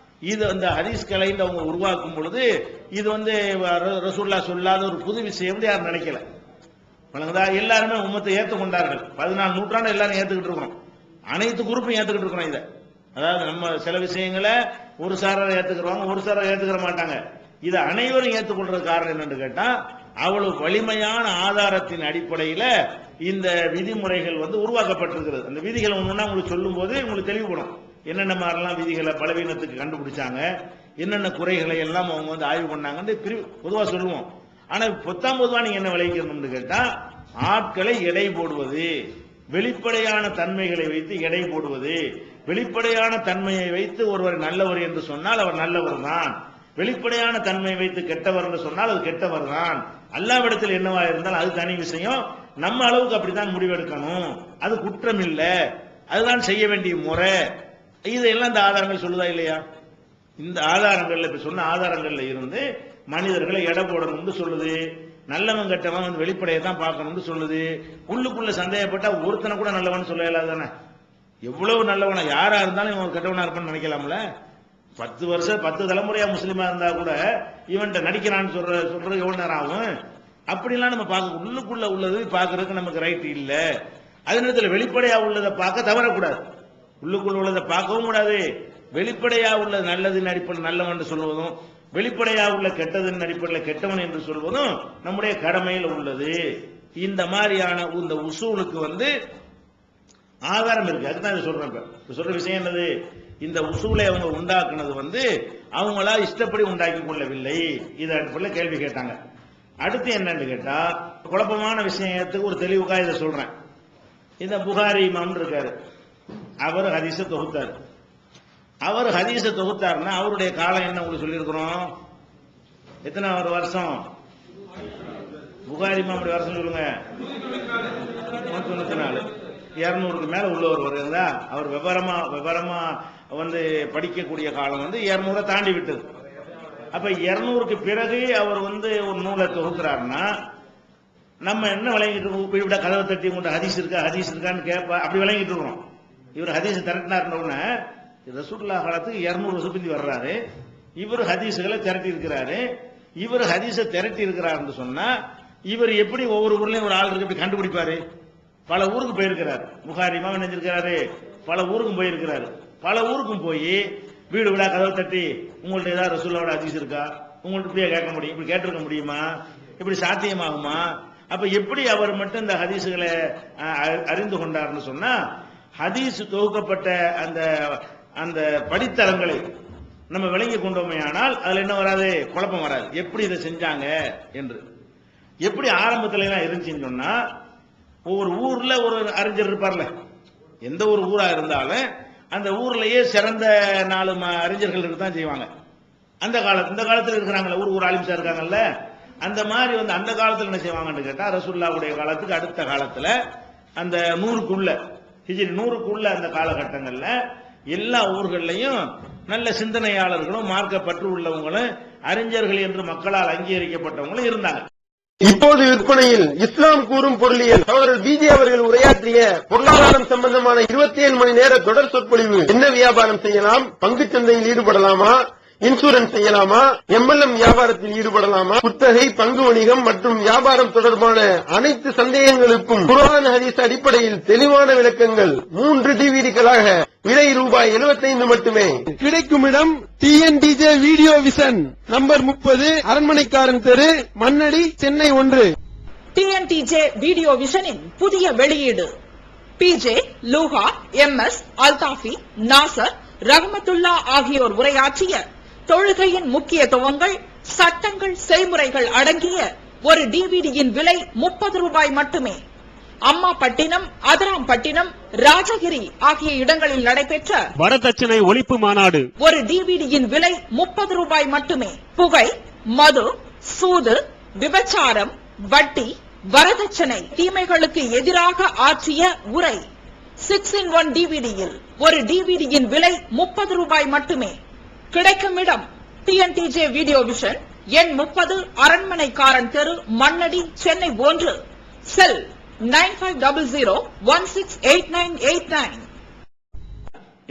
இது அந்த ஹதீஸ்களை அவங்க உருவாக்கும் பொழுது இது ரசூலுல்லாஹ் சொல்லாத ஒரு புது விஷயம் யாரும் நினைக்கல. எல்லாருமே உம்மத்தை ஏற்றுக்கொண்டார்கள். 14 நூற்றாண்டு எல்லாரும் ஏத்துக்கிட்டு இருக்கோம். அனைத்து குரூப்பும் ஏத்துக்கிட்டு இருக்கிறோம். இதை அதாவது நம்ம சில விஷயங்களை ஒரு சாரார் ஏத்துக்கிறவங்க, ஒரு சாரார் ஏத்துக்கிற மாட்டாங்க. இதை அனைவரும் ஏற்றுக்கொள்றது காரணம் என்னன்னு கேட்டா, அவ்வளவு வலிமையான ஆதாரத்தின் அடிப்படையில் இந்த விதிமுறைகள் உருவாக்கப்பட்டிருக்கிறது. அந்த விதிகள் ஒண்ணுன்னா உங்களுக்கு சொல்லும் போது உங்களுக்கு தெளிவுபடும். என்னென்ன மாதிரிலாம் விதிகளை பலவீனத்துக்கு கண்டுபிடிச்சாங்க, என்னென்ன குறைகளை எல்லாம் அவங்க ஆய்வு பண்ணாங்கன்னு பொதுவா சொல்லுவோம். ஆனா பொதுவா நீங்க என்ன விளைவிக்கணும்னு கேட்டா, ஆட்களை எடை போடுவது, வெளிப்படையான தன்மைகளை வைத்து எடை போடுவது. வெளிப்படையான தன்மையை வைத்து ஒருவர் நல்லவர் என்று சொன்னால் அவர் நல்லவர் தான், வெளிப்படையான தன்மையை வைத்து கெட்டவர் என்று சொன்னால் அது கெட்டவர் தான். அல்லாஹ்விடத்தில் என்னவா இருந்தால் அது தனி விஷயம். நம்ம அளவுக்கு அப்படித்தான் முடிவெடுக்கணும், அது குற்றம் இல்லை, அதுதான் செய்ய வேண்டிய முறை. இதெல்லாம் இந்த ஆதாரங்கள் சொல்லுதா இல்லையா? இந்த ஆதாரங்கள்ல இப்ப சொன்ன ஆதாரங்கள்ல இருந்து மனிதர்களை எடை போடணும்னு சொல்லுது. நல்லவன் கெட்டவன் வெளிப்படையை தான் பார்க்கணும்னு சொல்லுது. உள்ளுக்குள்ள சந்தேகப்பட்டா ஒருத்தனை கூட நல்லவன் சொல்ல இயலாது தானே. எவ்வளவு நல்லவனா யாரா இருந்தாலும் இவன் கெட்டவனா இருப்பான்னு நினைக்கலாம்ல. 10 வருஷம் 10 தலைமுறையா முஸ்லீமா இருந்தா கூட இவன்கிட்ட நடிக்கிறான்னு சொல்றது எவ்வளவு நேரம் ஆகும்? அப்படிலாம் நம்ம பார்க்க உள்ளுக்குள்ள உள்ளது பார்க்கறதுக்கு நமக்கு ரைட் இல்ல. அதே நேரத்தில் வெளிப்படையா உள்ளதை பார்க்க தவறக்கூடாது. உள்ளுக்குள்ள உள்ளதை பார்க்கவும் கூடாது. வெளிப்படையா உள்ள நல்லதின் அடிப்படையில் நல்லவன் சொல்வதும், வெளிப்படையா உள்ள கெட்டதின் அடிப்படையில் கெட்டவன் என்று சொல்வதும் நம்முடைய கடமையில் உள்ளது. இந்த மாதிரியான இந்த உசூலுக்கு ஆதாரம் இருக்கு. அதுதான் இதை சொல்றேன். இப்ப சொல்ற விஷயம் என்னது, இந்த உசூலை அவங்க உண்டாக்குனது அவங்களா இஷ்டப்படி உண்டாக்கி கொள்ளவில்லை. இதை அடிப்படையில் கேள்வி கேட்டாங்க. அடுத்து என்னன்னு கேட்டா, குழப்பமான விஷயத்துக்கு ஒரு தெளிவுக்காக இதை சொல்றேன். இந்த புகாரி இமாம் இருக்காரு, அவர் ஹதீஸை தொகுத்தார். அவர் ஹதீஸை தொகுத்தாருன்னா அவருடைய காலம் என்ன உங்களுக்கு சொல்லியிருக்கிறோம்? எத்தனை ஒரு வருஷம்? புகாரி இமாம் வருஷம் சொல்லுங்க. 194 200க்கு மேல உள்ளவர் வருங்களா. அவர் விவரமா படிக்கக்கூடிய காலம் 200 தாண்டி விட்டது. அப்ப 200க்கு பிறகு அவர் ஒரு நூலை தொகுக்கிறாருன்னா நம்ம என்ன விளங்கிட்டு இருக்கோம்? போய் விட கதவை தட்டி உங்கள்கிட்ட ஹதீஸ் இருக்கான்னு கேட்பா, அப்படி விளங்கிட்டு இருக்கிறோம். இவர் ஹதீஸ் திரட்டினாருன்னு ரசூலுல்லாஹ் காலத்துக்கு 200 வருஷம் பிந்தி வர்றாரு. இவர் ஹதீஸுகளை திரட்டி இருக்கிறாரு. இவர் ஹதீஸை திரட்டி இருக்கிறாருன்னு சொன்னா இவர் எப்படி ஒவ்வொரு ஊர்லயும் ஒரு ஆள் இருக்கு எப்படி கண்டுபிடிப்பாரு? பல ஊருக்கு போயிருக்கிறார். புகாரி இமாம் நினைஞ்சிருக்கிறாரு, பல ஊருக்கும் போயிருக்கிறாரு. பல ஊருக்கும் போய் வீடு விழா கதவை தட்டி உங்கள்ட்ட ஏதாவது ரசூலுல்லாஹ்வோட ஹதீஸ் இருக்கா, உங்கள்ட்ட இப்படியே கேட்க முடியும், இப்படி கேட்டிருக்க முடியுமா, இப்படி சாத்தியமாகுமா? அப்ப எப்படி அவர் மட்டும் இந்த ஹதீஸுகளை அறிந்து கொண்டார்னு சொன்னா, ஹதீஸ் தொகுக்கப்பட்ட அந்த அந்த படித்தரங்களை நம்ம விளங்கி கொண்டோமே ஆனால் அதுல என்ன வராது, குழப்பம் வராது. எப்படி இதை செஞ்சாங்க என்று எப்படி ஆரம்பத்துல எல்லாம் இருந்துச்சுன்னு சொன்னா, ஒவ்வொரு ஊர்ல ஒரு அறிஞர் இருப்பார்ல, எந்த ஒரு ஊரா இருந்தாலும் அந்த ஊர்லயே சிறந்த 4 அறிஞர்கள் இருக்கத்தான் செய்வாங்க. அந்த இந்த காலத்துல இருக்கிறாங்கல்ல, ஊர் ஆலிம்ஸா இருக்காங்கல்ல, அந்த மாதிரி வந்து அந்த காலத்துல என்ன செய்வாங்கன்னு கேட்டா, ரசூலுல்லாஹ்வுடைய காலத்துக்கு அடுத்த காலத்துல அந்த 100க்குள்ள ஹிஜ்ரி 100க்குள்ள அந்த காலகட்டங்கள்ல எல்லா ஊர்களையும் நல்ல சிந்தனையாளர்களும் மார்க்க பற்று உள்ளவங்களும் அறிஞர்கள் என்று மக்களால் அங்கீகரிக்கப்பட்டவங்களும் இருந்தாங்க. இப்போது விற்பனையில் இஸ்லாம் கூறும் பொருளியல் சகோதரர் பிஜே அவர்கள் உரையாற்றிய பொருளாதாரம் சம்பந்தமான 27 மணி நேர தொடர் சொற்பொழிவு. என்ன வியாபாரம் செய்யலாம், பங்குச் சந்தையில் ஈடுபடலாமா, இன்சூரன்ஸ் செய்யலாமா, MLM வியாபாரத்தில் ஈடுபடலாமா, குத்தகை, பங்கு வணிகம் மற்றும் வியாபாரம் தொடர்பான அனைத்து சந்தேகங்களுக்கும் குர்ஆன் ஹதீஸ் அடிப்படையில் தெளிவான விளக்கங்கள் 3 டிவிடிகளாக விலை ரூபாய் 75 மட்டுமே. கிடைக்கும் இடம் TNTJ வீடியோ விஷன், நம்பர் 30, அரண்மனைக்காரன் தெரு, மண்ணடி, சென்னை 1. TNTJ வீடியோ விஷனின் புதிய வெளியீடு PJ, லூஹா, MS, அல்தாஃபி, நாசர், ரஹ்மத்துல்லா ஆகியோர் உரையாற்றிய தொழுகையின் முக்கியத்துவங்கள், சட்டங்கள், செய்முறைகள் அடங்கிய ஒரு டிவிடியின் விலை 30 ரூபாய் மட்டுமே. அம்மாபட்டினம், அதிராம்பட்டினம், ராஜகிரி ஆகிய இடங்களில் நடைபெற்ற வரதட்சணை ஒழிப்பு மாநாடு ஒரு டிவிடியின் விலை 30 ரூபாய் மட்டுமே. புகை, மது, சூது, விபச்சாரம், வட்டி, வரதட்சணை தீமைகளுக்கு எதிராக ஆற்றிய உரை 6-in-1 டிவிடியில் ஒரு டிவிடியின் விலை 30 ரூபாய் மட்டுமே. கிடைக்கும் இடம் TNTJ வீடியோ விஷன், எண் 30, அரண்மனைக்காரன் தெரு, மண்ணடி, சென்னை 1. செல் 9500168989.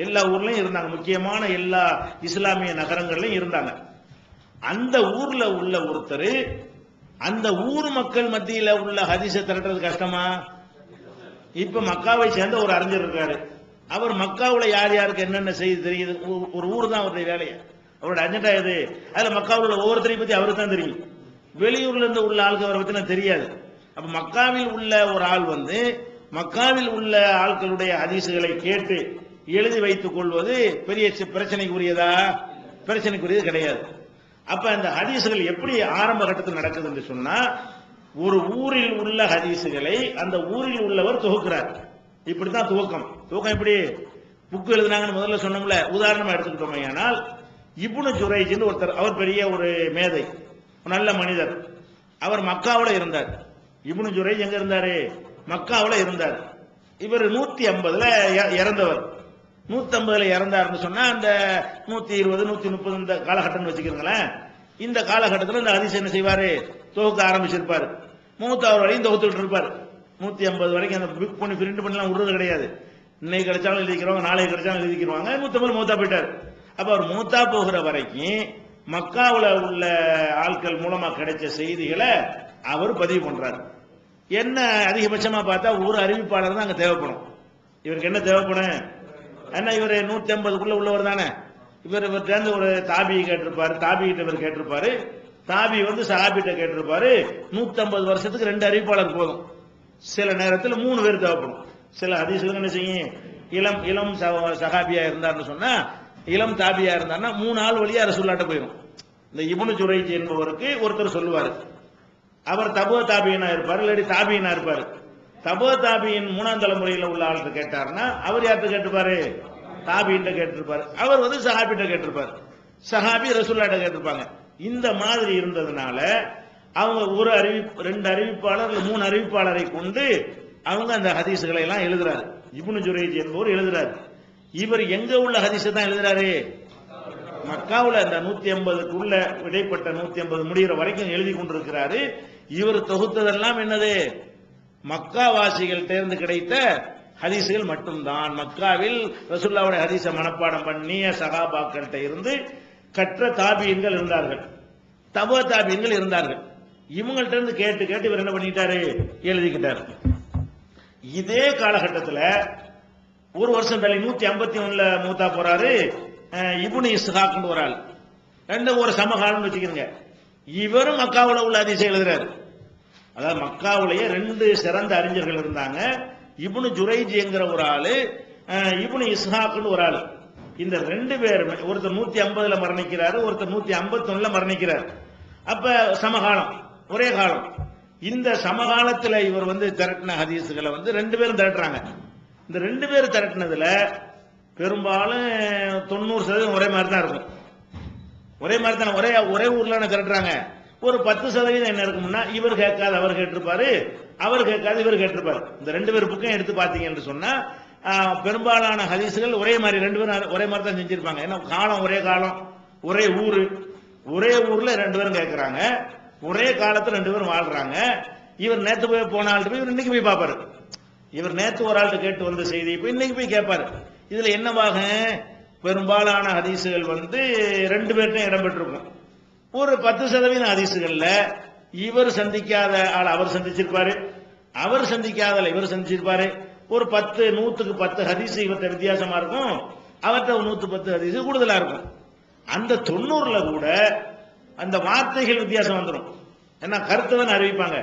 எல்லா ஊர்லயும் இருந்தாங்க, முக்கியமான எல்லா இஸ்லாமிய நகரங்கள்லயும் இருந்தாங்க. அந்த ஊர்ல உள்ள ஒருத்தர் அந்த ஊர் மக்கள் மத்தியில உள்ள ஹதீஸை திரட்டுறது கஷ்டமா? இப்ப மக்காவை சேர்ந்த ஒரு அறிஞர் இருக்காரு, அவர் மக்காவுல யார் யாருக்கு என்னென்ன செய்தி தெரியுது, ஒரு ஊர் தான் அவருடைய வேலையை, அவருடைய அஜெண்டா எது, அதுல மக்காவில் உள்ள ஒவ்வொருத்தரையும் பத்தி அவருக்கு தான் தெரியும். வெளியூர்ல இருந்து உள்ள ஆளுக்கு அவரை பத்தி தெரியாது. அப்ப மக்காவில் உள்ள ஒரு ஆள் வந்து மக்காவில் உள்ள ஆட்களுடைய ஹதீஸுகளை கேட்டு எழுதி வைத்துக் கொள்வது பெரிய பிரச்சனைக்குரியதா? பிரச்சனைக்குரியது கிடையாது. அப்ப அந்த ஹதீஸுகள் எப்படி ஆரம்ப கட்டத்தில் நடக்குது என்று சொன்னா, ஒரு ஊரில் உள்ள ஹதீஸுகளை அந்த ஊரில் உள்ளவர் தொகுக்கிறார். இப்படித்தான் துவக்கம். எப்படி புக் எழுதினாங்கன்னு முதல்ல சொன்னோம்ல, உதாரணமா எடுத்துக்கிட்டோமே, ஆனால் இப்னு ஜுரைஜ் ஒருத்தர், அவர் பெரிய ஒரு மேதை, நல்ல மனிதர், அவர் மக்காவுல இருந்தார். இப்னு ஜுரைஜ் எங்க இருந்தாரு? மக்காவுல இருந்தார். இவர் 150ல இறந்தவர். 150ல இறந்தாருன்னு சொன்னா அந்த 120 130 இந்த காலகட்டம் வச்சுக்கிறீங்களேன். இந்த காலகட்டத்தில் இந்த ஹதீஸ் என்ன செய்வாரு? தொகுக்க ஆரம்பிச்சிருப்பாரு. மூத்தாவர் வரையும் தொகுத்துட்டு இருப்பாரு. 150 வரைக்கும் அந்த புக் பண்ணி பிரிண்ட் பண்ணலாம் விடுறது கிடையாது. இன்னைக்கு கிடைச்சாலும் எழுதிக்கிறோம், நாளைக்கு கிடைச்சாலும் எழுதிக்கிறவாங்க. 150 மூத்தா போயிட்டார். அப்ப அவர் மூத்தா போகிற வரைக்கும் மக்காவுல உள்ள ஆட்கள் மூலமா கிடைச்ச செய்திகளை அவர் பதிவு பண்றாரு. என்ன அதிகபட்சமா பார்த்தா ஒரு அறிவிப்பாளர் தான் அங்க தேவைப்படும். இவருக்கு என்ன தேவைப்படும்? ஏன்னா இவர் 150க்குள்ள உள்ளவர் தானே. இவர்கிட்ட ஒரு தாபி கேட்டிருப்பாரு, தாபிகிட்ட இவர் கேட்டிருப்பாரு, தாபி வந்து சஹாபிட்ட கேட்டிருப்பாரு. 150 வருஷத்துக்கு 2 அறிவிப்பாளர் போதும். சில நேரத்தில் 3 பேர் தேவைப்படும். சில ஹதீஸ்கள் என்ன செய்யும், இளம் சஹாபியா இருந்தார்னு சொன்னா, இளம் தாபியா இருந்தார்னா 3 ஆள் வழியா ரசூலுல்லாஹ்ட்ட போயிடும். இந்த இப்னு ஜுரைஜ் என்பவருக்கு ஒருத்தர் சொல்லுவாரு, அவர் தபுவ தாபியினா இருப்பாரு, இல்லாட்டி தாபியினா இருப்பாரு. தபுவ தாபியின் 3ஆம் தலைமுறையில் உள்ள ஆள்கிட்ட கேட்டாருன்னா அவர் யார்கிட்ட கேட்டிருப்பாரு? தாபியிட்ட கேட்டிருப்பாரு. அவர் வந்து சஹாபிட்ட கேட்டிருப்பாரு, சஹாபி ரசூலுல்லாஹ்ட்ட கேட்டிருப்பாங்க. இந்த மாதிரி இருந்ததுனால அவங்க 2 அறிவிப்பாளர் 3 அறிவிப்பாளரை கொண்டு அவங்க அந்த ஹதீஸ்களை எல்லாம் எழுதுறாரு. இப்னு ஜுரைஜ் என்பவர் எழுதுறாரு. இவர் எங்க உள்ள ஹதீஸை தான் எழுதுறாரு? மக்காவுல அந்த 150க்குள்ள இடைப்பட்ட 150 முடிகிற வரைக்கும் எழுதி கொண்டிருக்கிறாரு. இவர் தொகுத்ததெல்லாம் என்னது? மக்காவாசிகள் தேர்ந்து கிடைத்த ஹதீசுகள் மட்டும்தான். மக்காவில் ரசூலுல்லாஹ்வுடைய ஹதீஸை மனப்பாடம் பண்ணிய சஹாபாக்கள்கிட்ட இருந்து கற்ற தாபியன்கள் இருந்தார்கள், தபுவ தாபியன்கள் இருந்தார்கள். இவங்கள்ட்ட இருந்து கேட்டு கேட்டு இவர் என்ன பண்ணிட்டாரு? எழுதிக்கிட்டாரு. இதே காலகட்டத்தில் ஒரு வருஷம் தள்ளி 151ல மூத்தா போறாரு. இப்னு இஸ்ஹாக்னு ஒரு ஆள், ரெண்டு ஒரு சமகாலம்னு வச்சுக்கிறீங்க. இவரும் மக்காவுல உள்ள ஹதீஸை எழுதுறாரு. அதாவது மக்காவுலயே ரெண்டு சிறந்த அறிஞர்கள் இருந்தாங்க. இப்னு ஜுரைஜ் என்கிற ஒரு ஆளு, இப்னு இஸ்ஹாக்னு ஒரு ஆளு. இந்த ரெண்டு பேருமே ஒருத்தர் 150ல மரணிக்கிறாரு, ஒருத்தர் 151ல மரணிக்கிறார். அப்ப சமகாலம், ஒரே காலம். இந்த சமகாலத்தில் இவர் திரட்டின ஹதீஸுகளை ரெண்டு பேரும் திரட்டுறாங்க. இந்த ரெண்டு பேரும் திரட்டினதுல பெரும்பாலும் 90% ஒரே மாதிரி தான் இருக்கும். ஒரே மாதிரி தான், ஒரே ஊர்ல திரட்டுறாங்க. ஒரு 10% என்ன இருக்கும்னா, இவர் கேட்காது அவர் கேட்டிருப்பாரு, அவர் கேட்காது இவர் கேட்டிருப்பாரு. இந்த ரெண்டு பேர் புக்கையும் எடுத்து பாத்தீங்கன்னு சொன்னா பெரும்பாலான ஹதீஸுகள் ஒரே மாதிரி, ரெண்டு பேரும் ஒரே மாதிரி தான் செஞ்சிருப்பாங்க. ஏன்னா காலம் ஒரே காலம், ஒரே ஊரு, ஒரே ஊர்ல ரெண்டு பேரும் கேட்கிறாங்க, ஒரே காலத்துல ரெண்டு பேரும் வாழ்றாங்க. இவர் நேத்து போன ஆள்கிட்ட போய் இவர் இன்னைக்கு போய் பார்ப்பாரு. இவர் நேத்து ஒரு ஆள்கிட்ட கேட்டு வந்த செய்தி இப்ப இன்னைக்கு போய் கேட்பாரு. இதுல என்னவாக பெரும்பாலான ஹதீஸுகள் ரெண்டு பேர்ட்டையும் இடம்பெற்றிருக்கும். ஒரு 10% ஹதீஸுகள்ல இவர் சந்திக்காத ஆள் அவர் சந்திச்சிருப்பாரு, அவர் சந்திக்காத இவர் சந்திச்சிருப்பாரு. ஒரு 100க்கு 10 ஹதீஸ் இவர்கிட்ட வித்தியாசமா இருக்கும், அவர்கிட்ட 110 ஹதீஸ் கூடுதலா இருக்கும். அந்த 90ல கூட அந்த வார்த்தைகள் வித்தியாசம் வந்துடும். ஏன்னா கருத்தை தான் அறிவிப்பாங்க.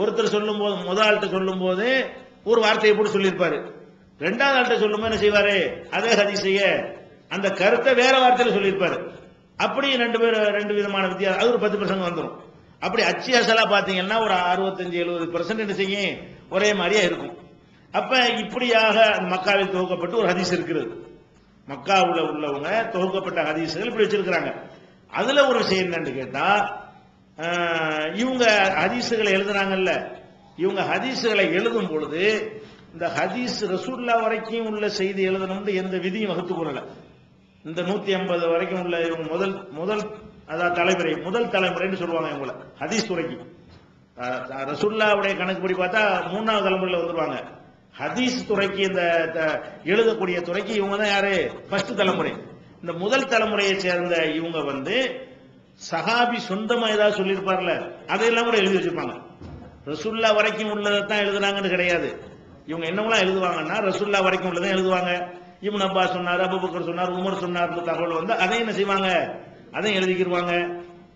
ஒருத்தர் சொல்லும் போது முதல் ஆள்கிட்ட சொல்லும் போது ஒரு வார்த்தையை போட்டு சொல்லியிருப்பாரு, ரெண்டாவது ஆள்கிட்ட சொல்லும் போது என்ன செய்வாரு, அதே ஹதீஸைய அந்த கருத்தை வேற வார்த்தையில சொல்லியிருப்பாரு. அப்படி ரெண்டு விதமான வித்தியாசம், அது ஒரு 10% வந்துடும். அப்படி அச்சு அசலா பாத்தீங்கன்னா ஒரு 65-70% என்ன செய்யும், ஒரே மாதிரியா இருக்கும். அப்ப இப்படியாக மக்காவில் தொகுக்கப்பட்டு ஒரு ஹதீஸ் இருக்கிறது. மக்காவுல உள்ளவங்க தொகுக்கப்பட்ட ஹதீஸ்கள் இப்படி வச்சிருக்கிறாங்க. அதுல ஒரு விஷயம் என்னன்னு கேட்டா, இவங்க ஹதீஸுகளை எழுதுறாங்கல்ல, இவங்க ஹதீஸுகளை எழுதும் பொழுது இந்த ஹதீஸ் ரசூல்லா வரைக்கும் உள்ள செய்தி எழுதணும்னு எந்த விதியும் வகுத்து கொள்ளல. இந்த 150 வரைக்கும் உள்ள இவங்க முதல் அதாவது தலைமுறை, முதல் தலைமுறைன்னு சொல்லுவாங்க இவங்கள ஹதீஸ் துறைக்கு. ரசூல்லாவுடைய கணக்குப்படி பார்த்தா 3வது தலைமுறையில வந்துருவாங்க. ஹதீஸ் துறைக்கு இந்த எழுதக்கூடிய துறைக்கு இவங்க தான் யாரு, ஃபர்ஸ்ட் தலைமுறை. இந்த முதல் தலைமுறையை சேர்ந்த இவங்க சஹாபி சொந்தமா ஏதாவது சொல்லியிருப்பார்ல, அதையெல்லாம் கூட எழுதி வச்சிருப்பாங்க. ரசூல்லா வரைக்கும் உள்ளதான் எழுதுனாங்கன்னு கிடையாது. இவங்க என்னவெல்லாம் எழுதுவாங்கன்னா ரசூல்லா வரைக்கும் உள்ளதான் எழுதுவாங்க. இப்னு அப்பாஸ் சொன்னார், அபூபக்கர் சொன்னார், உமர் சொன்னார் தகவல் அதையும் என்ன செய்வாங்க, அதையும் எழுதிக்கிடுவாங்க.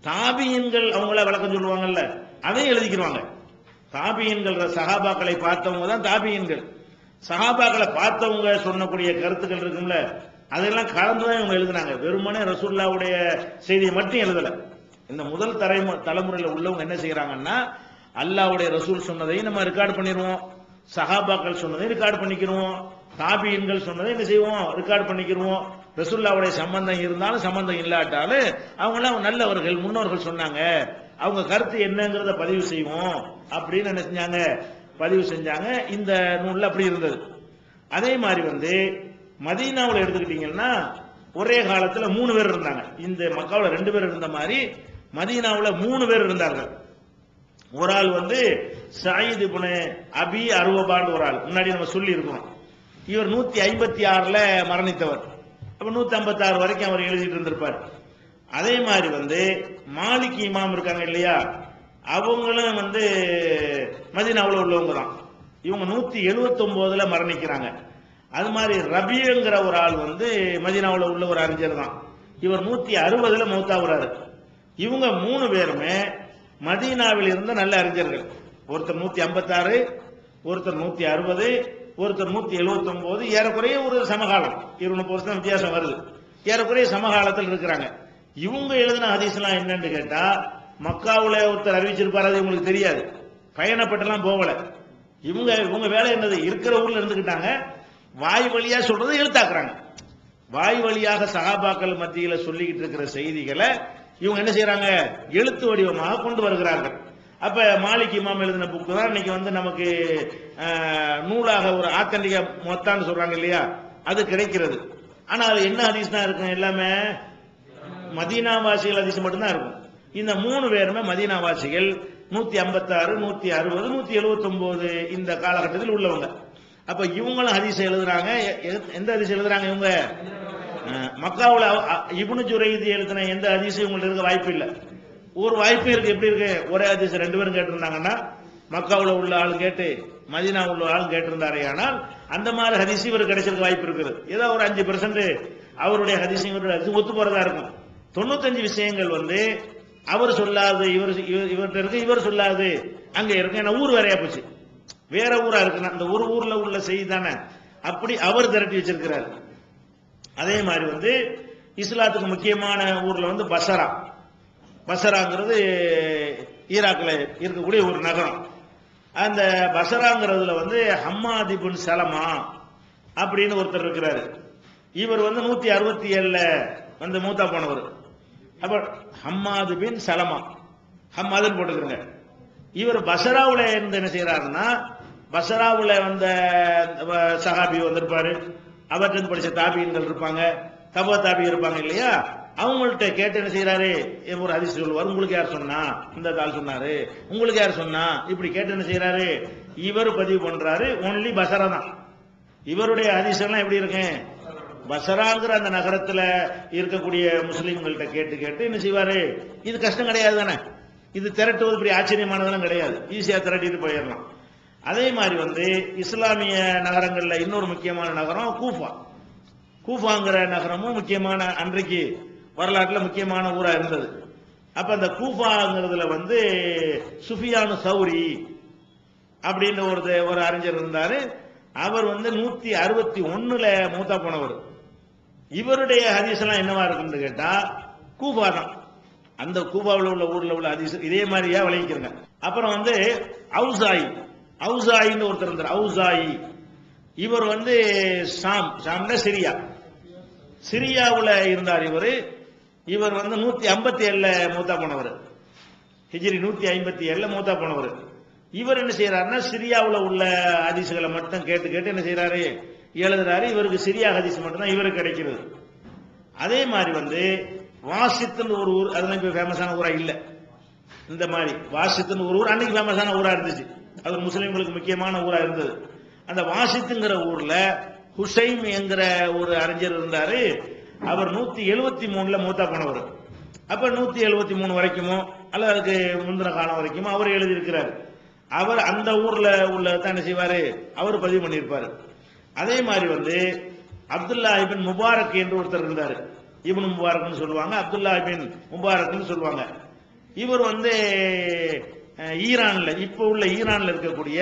தாபியன்கள் அவங்கள விளக்கம் சொல்லுவாங்கல்ல, அதையும் எழுதிக்கிடுவாங்க. தாபியன்கள் சஹாபாக்களை பார்த்தவங்க தான் தாபியன்கள். சஹாபாக்களை பார்த்தவங்க சொன்னக்கூடிய கருத்துக்கள் இருக்கும்ல, அதெல்லாம் கலந்துதான் இவங்க எழுதுனாங்க. வெறுமனே ரசூலுல்லாஹ்வுடைய செய்தியை மட்டும் எழுதல. இந்த முதல் தலைமுறையில் உள்ளவங்க என்ன செய்யறாங்கன்னா, அல்லாஹ்வுடைய ரசூல் சொன்னதையும் நம்ம ரெக்கார்ட் பண்ணிடுவோம், சஹாபாக்கள் சொன்னதையும் ரெக்கார்ட் பண்ணிக்கிறோம், தாபியன்கள் சொன்னதை என்ன செய்வோம், ரெக்கார்ட் பண்ணிக்கிறோம். ரசூலுல்லாஹ்வுடைய சம்பந்தம் இருந்தாலும் சம்பந்தம் இல்லாட்டாலும் அவங்களாம் நல்லவர்கள், முன்னோர்கள் சொன்னாங்க, அவங்க கருத்து என்னங்கிறத பதிவு செய்வோம் அப்படின்னு என்ன செஞ்சாங்க, பதிவு செஞ்சாங்க. இந்த நூல்ல அப்படி இருந்தது. அதே மாதிரி மதீனாவில் எடுத்துக்கிட்டீங்கன்னா ஒரே காலத்துல 3 பேர் இருந்தாங்க. இந்த மக்காவுல 2 பேர் இருந்த மாதிரி மதீனாவுல 3 பேர் இருந்தார்கள். ஒரு ஆள் சயீத் இப்னு அபி அருவபான்னு ஒரு ஆள், முன்னாடி நம்ம சொல்லி இருக்கோம். இவர் 156ல மரணித்தவர். அப்ப 156 வரைக்கும் அவர் எழுதிட்டு இருந்திருப்பார். அதே மாதிரி மாலிக் இமாம் இருக்காங்க இல்லையா, அவங்களும் மதீனாவுல உள்ளவங்க தான். இவங்க 179ல மரணிக்கிறாங்க. அது மாதிரி ரபிங்கிற ஒரு ஆள் மதீனாவுல உள்ள ஒரு அறிஞர் தான். இவர் 160ல மௌத்தாவுறாரு. இவங்க 3 பேருமே மதீனாவில் இருந்த நல்ல அறிஞர்கள். ஒருத்தர் 156, ஒருத்தர் 160, ஒருத்தர் 179. ஏறக்குறைய ஒரு சமகாலம், 20 வருஷம் வித்தியாசம் வருது. ஏறக்குறைய சமகாலத்தில் இருக்கிறாங்க. இவங்க எழுதின ஹதீஸ்லாம் என்னன்னு கேட்டா, மக்காவுல ஒருத்தர் அறிவிச்சிருப்பாரு, அது இவங்களுக்கு தெரியாது, பயணப்பட்டெல்லாம் போகல. இவங்க வேலை என்னது, இருக்கிற ஊர்ல இருந்துகிட்டாங்க, வாய் வழியா சொல்றது எழுத்தாக்குறாங்க. வாய் வழியாக சஹாபாக்கள் மத்தியில சொல்லிக்கிட்டு இருக்கிற செய்திகளை இவங்க என்ன செய்யறாங்க, எழுத்து வடிவமாக கொண்டு வருகிறார்கள். அப்ப மாலிக் இமாம் எழுதின புக்கு தான் இன்னைக்கு நமக்கு நூலாக ஒரு ஆத்தன்டிகா மொத்தான்னு சொல்றாங்க இல்லையா, அது கிடைக்கிறது. ஆனா அது என்ன ஹதீஸ் தான் இருக்கும், எல்லாமே மதீனாவாசிகள் ஹதீஸ் மட்டும்தான் இருக்கும். இந்த 3 பேருமே மதீனாவாசிகள். 156, 160, 179 இந்த காலகட்டத்தில் உள்ளவங்க. அப்ப இவங்களும் ஹதீஸ் எழுதுறாங்க. எந்த ஹதீஸ் எழுதுறாங்க இவங்க, மக்காவுல இப்னு ஜுரைத் எழுதின எந்த ஹதீஸ் இவங்களுக்கு இருக்க வாய்ப்பு இல்லை. ஒரு வாய்ப்பு இருக்கு. எப்படி இருக்கு, ஒரே ஹதீஸ் 2 பேரும் கேட்டிருந்தாங்கன்னா, மக்காவுல உள்ள ஆள் கேட்டு மதீனா உள்ள ஆள் கேட்டிருந்தாரே, ஆனால் அந்த மாதிரி ஹதீஸ் இவர் கிடைச்சிருக்க வாய்ப்பு இருக்குது. ஏதோ ஒரு 5% அவருடைய ஹதீஸையும் இவருடைய ஹதீஸும் ஒத்து போறதா இருக்கும். 95 விஷயங்கள் வந்து அவர் சொல்லாது இவர்கிட்ட இருக்கு, இவர் சொல்லாது அங்க இருக்கு. ஏன்னா ஊர் வேறையா போச்சு, வேற ஊரா இருக்கு. அந்த ஒரு ஊர்ல உள்ள செய்தி தானே, அப்படி அவர் திரட்டி வச்சிருக்கிறார். அதே மாதிரி வந்து இஸ்லாத்துக்கு முக்கியமான ஊர்ல வந்து பசராங்கிறது ஈராக்ல இருக்கக்கூடிய ஒரு நகரம். அந்த பசராங்கிறதுல வந்து ஹம்மாத் இப்னு சலமா அப்படின்னு ஒருத்தர் இருக்கிறாரு. இவர் வந்து 167 வந்து மூத்தா போனவர். அப்ப ஹம்மாத் பின் சலமா, ஹம்மாதுன்னு போட்டுக்கிறங்க. இவர் பசராவுல இருந்து என்ன செய்யறாருன்னா, பசராவுல வந்த சஹாபி வந்திருப்பாரு, அவற்றிலிருந்து படிச்ச தாபியன்கள் இருப்பாங்க, தபா தாபி இருப்பாங்க இல்லையா, அவங்கள்ட்ட கேட்டு என்ன செய்யறாரு, ஒரு ஹதீஸ் சொல்லுவார். உங்களுக்கு யார் சொன்னா, இந்த ஆள் சொன்னாரு, உங்களுக்கு யார் சொன்னா, இப்படி கேட்டு என்ன செய்யறாரு, இவர் பதிவு பண்றாரு. ஒன்லி பசரா தான். இவருடைய ஹதீஸ் எல்லாம் எப்படி இருக்கு, பசராங்கிற அந்த நகரத்துல இருக்கக்கூடிய முஸ்லீம்கள்ட்ட கேட்டு கேட்டு என்ன செய்வாரு. இது கஷ்டம் கிடையாது தானே, இது திரட்டுவது பெரிய ஆச்சரியமானதெல்லாம் கிடையாது, ஈஸியா திரட்டிட்டு போயிடலாம். அதே மாதிரி வந்து இஸ்லாமிய நகரங்கள்ல இன்னொரு முக்கியமான நகரம் கூஃபாங்கிற நகரமும் முக்கியமான, அன்றைக்கு வரலாற்றுல முக்கியமான ஊரா இருந்தது. அப்ப அந்த கூஃபாங்கிறதுல வந்து சுஃபியானு சௌரி அப்படின்னு ஒரு அறிஞர் இருந்தாரு. அவர் வந்து 161 மூத்தா போனவர். இவருடைய ஹதீஸ் எல்லாம் என்னவா இருக்குன்னு கேட்டா, கூஃபா தான். அந்த கூஃபாவில் உள்ள ஊர்ல உள்ள ஹதீஸ் இதே மாதிரியா விளைவிக்கிறங்க. அப்புறம் வந்து அவுசாயின்னு ஒருத்தர் இருந்தார். அவுசாயி இவர் வந்து ஷாம்னா சிரியாவுல இருந்தார். இவர் வந்து 157 மூத்தா போனவர். ஹிஜ்ரி 157 மூத்தா போனவர். இவர் என்ன செய்யறாருன்னா, சிரியாவுல உள்ள ஹதீஸ்களை மட்டும் கேட்டு கேட்டு என்ன செய்யறாரு, எழுதுறாரு. இவருக்கு சிரியா ஹதீஸ் மட்டும் தான் இவருக்கு கிடைக்கிறது. அதே மாதிரி வந்து வாசித்துன்னு ஒரு ஊர், அதெல்லாம் இப்ப ஃபேமஸான ஊரா இல்ல. இந்த மாதிரி வாசித்துன்னு ஒரு ஊர் அன்னைக்கு ஃபேமஸான ஊரா இருந்துச்சு, அது முஸ்லிம்களுக்கு முக்கியமான ஊரா இருந்தது. அந்த வாசித்துங்கிற ஊர்ல ஹுசைம் என்கிற ஒரு அறிஞர் இருந்தாரு. அவர் 173 மூத்தா போனவர். அப்ப 173 வரைக்குமோ அல்லது அதுக்கு முந்தின காலம் வரைக்குமோ அவர் எழுதியிருக்கிறார். அவர் அந்த ஊர்ல உள்ள தான் என்ன செய்வாரு, அவர் பதிவு பண்ணியிருப்பாரு. அதே மாதிரி வந்து அப்துல்லா இபின் முபாரக் என்று ஒருத்தர் இருந்தாரு. இப்னு முபாரக்னு சொல்லுவாங்க, அப்துல்லா இபின் முபாரக்னு சொல்லுவாங்க. இவர் வந்து ஈரான்ல, இப்ப உள்ள ஈரான்ல இருக்கக்கூடிய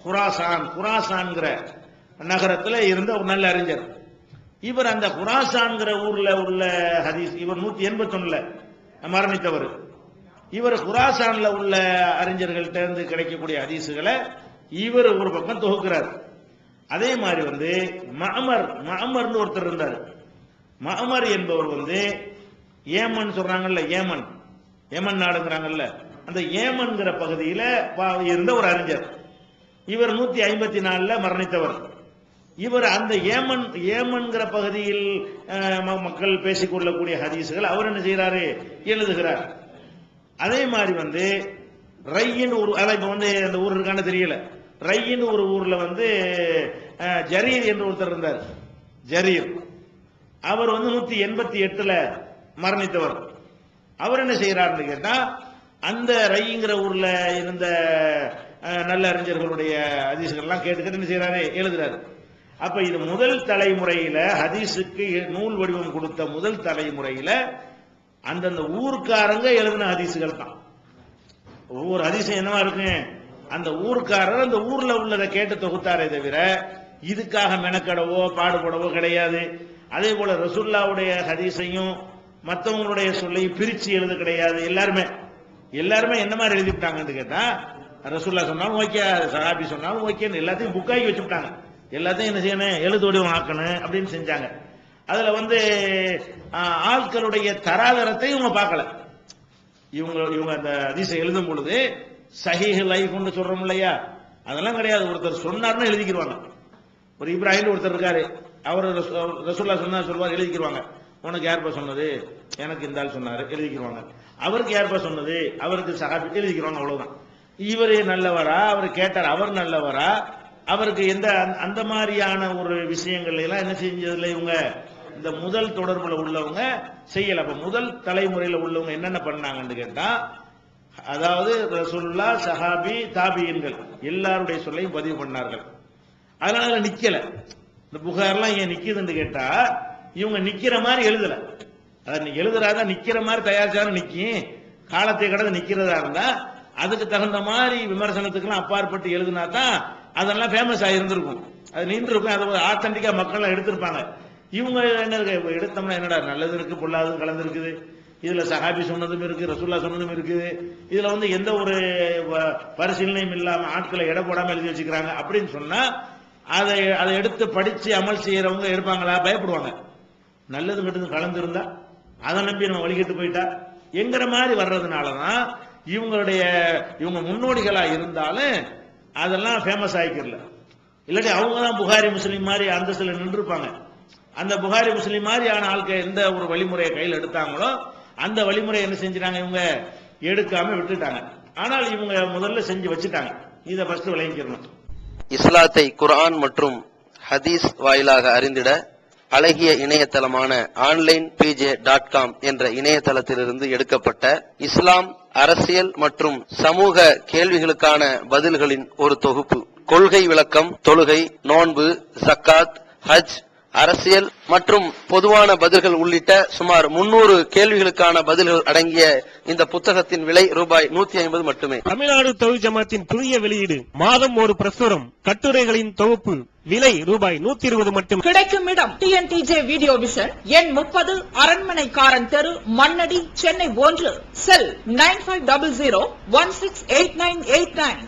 குராசான்ங்கிற நகரத்துல இருந்த ஒரு நல்ல அறிஞர். இவர் அந்த குராசான்ங்கிற ஊர்ல உள்ள ஹதீஸ், இவர் 181 மரணித்தவர். இவர் குராசான்ல உள்ள அறிஞர்கள்ட்ட இருந்து கிடைக்கக்கூடிய ஹதீசுகளை இவர் ஒரு பக்கம் தொகுக்கிறார். அதே மாதிரி வந்து மஅமர்னு ஒருத்தர் இருந்தார். மஅமர் என்பவர் வந்து ஏமன் சொல்றாங்கல்ல, ஏமன் நாடுங்கிறாங்கல்ல, அந்த ஏமன்கிற பகுதியில இருந்த ஒரு அறிஞர். இவர் 154 மரணித்தவர். இவர் அந்த ஏமன்கிற பகுதியில் மக்கள் பேசிக்கொள்ளக்கூடிய ஹதீசுகள் அவர் என்ன செய்யறாரு, எழுதுகிறார். அதே மாதிரி வந்து ரையின் ஒரு, இப்ப வந்து அந்த ஊர் இருக்கான்னு தெரியல, ரையின் ஒரு ஊர்ல வந்து ஜரீர் என்று ஒருத்தர் இருந்தார். ஜரீர் அவர் வந்து 188 மரணித்தவர். அவர் என்ன செய்யறாருன்னு கேட்டா, அந்த ரைங்கிற ஊர்ல இருந்த நல்ல அறிஞர்களுடைய ஹதீசுகள் எல்லாம் கேட்டு என்ன செய்யறாரு, எழுதுறாரு. அப்ப இது முதல் தலைமுறையில ஹதீஸுக்கு நூல் வடிவம் கொடுத்த முதல் தலைமுறையில அந்தந்த ஊர்க்காரங்க எழுதின ஹதீசுகள் தான். ஒவ்வொரு ஹதீஸும் என்னவா இருக்கு, அந்த ஊர்க்காரர் அந்த ஊர்ல உள்ளதை கேட்டு தொகுத்தாரே தவிர இதுக்காக மெனக்கடவோ பாடுபடவோ கிடையாது. அதே போல ரசூலுல்லாஹ்வுடைய ஹதீஸையும் மற்றவங்களுடைய சொல்லையும் பிரிச்சு எழுத கிடையாது. எல்லாருமே என்ன மாதிரி எழுதிவிட்டாங்கன்னு கேட்டா, ரசூலுல்லாஹ் சொன்னாலும் ஓகே, சஹாபி சொன்னாலும் ஓகேன்னு எல்லாத்தையும் புக்காகி வச்சுட்டாங்க. எல்லாத்தையும் என்ன செய்யணும், எழுத்து வடிவம் ஆக்கணும் அப்படின்னு செஞ்சாங்க. அதுல வந்து ஆட்களுடைய தராதரத்தை இவங்க பார்க்கல. இவங்க அந்த ஹதீஸை எழுதும் பொழுது சஹீஹ் லைஃப்னு சொல்றோம் இல்லையா, அதெல்லாம் கிடையாது. ஒருத்தர் சொன்னார்னா எழுதிக்கிடுவாங்க. ஒரு இப்ராஹிம் ஒருத்தர் இருக்காரு, அவர் ரசூலுல்லாஹ் சொன்னா சொல்வார், எழுதிக்கிடுவாங்க. உனக்கு யார்ப்பா சொன்னது, எனக்கு இந்த ஆள் சொன்னாரு, எழுதிக்கிடுவாங்க. அவருக்கு யார்ப்பா சொன்னது, அவருக்கு சஹாபி, எழுதிக்கிறோம். அவ்வளவுதான். இவரே நல்லவரா, அவர் கேட்டார், அவர் நல்லவரா, அவருக்கு எந்த அந்த மாதிரியான ஒரு விஷயங்கள் எல்லாம் என்ன செஞ்சதுல இவங்க இந்த முதல் தொடர்புல உள்ளவங்க செய்யல. அப்ப முதல் தலைமுறையில உள்ளவங்க என்னென்ன பண்ணாங்கன்னு கேட்டா, அதாவது ரசூலுல்லாஹ், சஹாபி, தாபியன்கள் எல்லாருடைய சொல்லையும் பதிவு பண்ணார்கள். அதனால நிக்கல. இந்த புகார்லாம் ஏன் நிக்குதுன்னு கேட்டா, இவங்க நிக்கிற மாதிரி எழுதல. எழுதுறாதான் நிக்கிற மாதிரி தயாரிச்சாலும் நிக்கும். காலத்தை கடந்து நிக்கிறதா இருந்தா அதுக்கு தகுந்த மாதிரி விமர்சனத்துக்கெல்லாம் அப்பாற்பட்டு எழுதுனா தான் அதெல்லாம் ஃபேமஸ் ஆகிருந்திருக்கும். அது நின்று இருக்கும். அதை ஆத்தன்டிக்கா மக்கள் எடுத்திருப்பாங்க. இவங்க என்ன இருக்கு, எடுத்தோம்னா என்னடா நல்லது இருக்கு பொல்லாதும் கலந்து இருக்குது, இதுல சஹாபி சொன்னதும் இருக்கு, ரசூல்லா சொன்னதும் இருக்குது, இதுல எந்த ஒரு பரிசீலனையும் இல்லாம ஆட்களை எடை போடாம எழுதி வச்சுக்கிறாங்க அப்படின்னு சொன்னா அதை எடுத்து படிச்சு அமல் செய்யறவங்க இருப்பாங்களா? பயப்படுவாங்க. நல்லது கெட்டது கலந்து இருந்தா அதை நம்பி நம்ம வழிகிட்டு போயிட்டா என்கிற மாதிரி வர்றதுனாலதான் இவங்க முன்னோடிகளா இருந்தாலும் அதெல்லாம் ஃபேமஸ் ஆகிக்கிறல. இல்லாட்டி அவங்க தான் புகாரி முஸ்லீம் மாதிரி அந்தஸ்துல நின்றுப்பாங்க. அந்த புகாரி முஸ்லீம் மாதிரி ஆன ஆட்கள் எந்த ஒரு வழிமுறையை கையில் எடுத்தாங்களோ அந்த வழிமுறையை என்ன செஞ்சாங்க, இவங்க எடுக்காம விட்டுட்டாங்க. ஆனால் இவங்க முதல்ல செஞ்சு வச்சுட்டாங்க. இதை ஃபர்ஸ்ட் விளங்கிக்கணும். இஸ்லாத்தை குர்ஆன் மற்றும் ஹதீஸ் வாயிலாக அறிந்திட அழகிய இணையதளமான onlinepj.com என்ற இணையதளத்திலிருந்து எடுக்கப்பட்ட இஸ்லாம், அரசியல் மற்றும் சமூக கேள்விகளுக்கான பதில்களின் ஒரு தொகுப்பு. கொள்கை விளக்கம், தொழுகை, நோன்பு, ஜக்காத், ஹஜ், அரசியல் மற்றும் பொதுவான பதில்கள் உள்ளிட்ட சுமார் 300 கேள்விகளுக்கான பதில்கள் அடங்கிய இந்த புத்தகத்தின் விலை ரூபாய் 150 மட்டுமே. தமிழ்நாடு தௌஹீத் ஜமாத்தின் புதிய வெளியீடு, மாதம் ஒரு பிரசுரம், கட்டுரைகளின் தொகுப்பு, விலை ரூபாய் 120 மட்டும். கிடைக்கும் இடம் TNTJ வீடியோ விஷன், எண் 30, அரண்மனைக்காரன் தெரு, மண்ணடி, சென்னை 1. செல் 9500168989.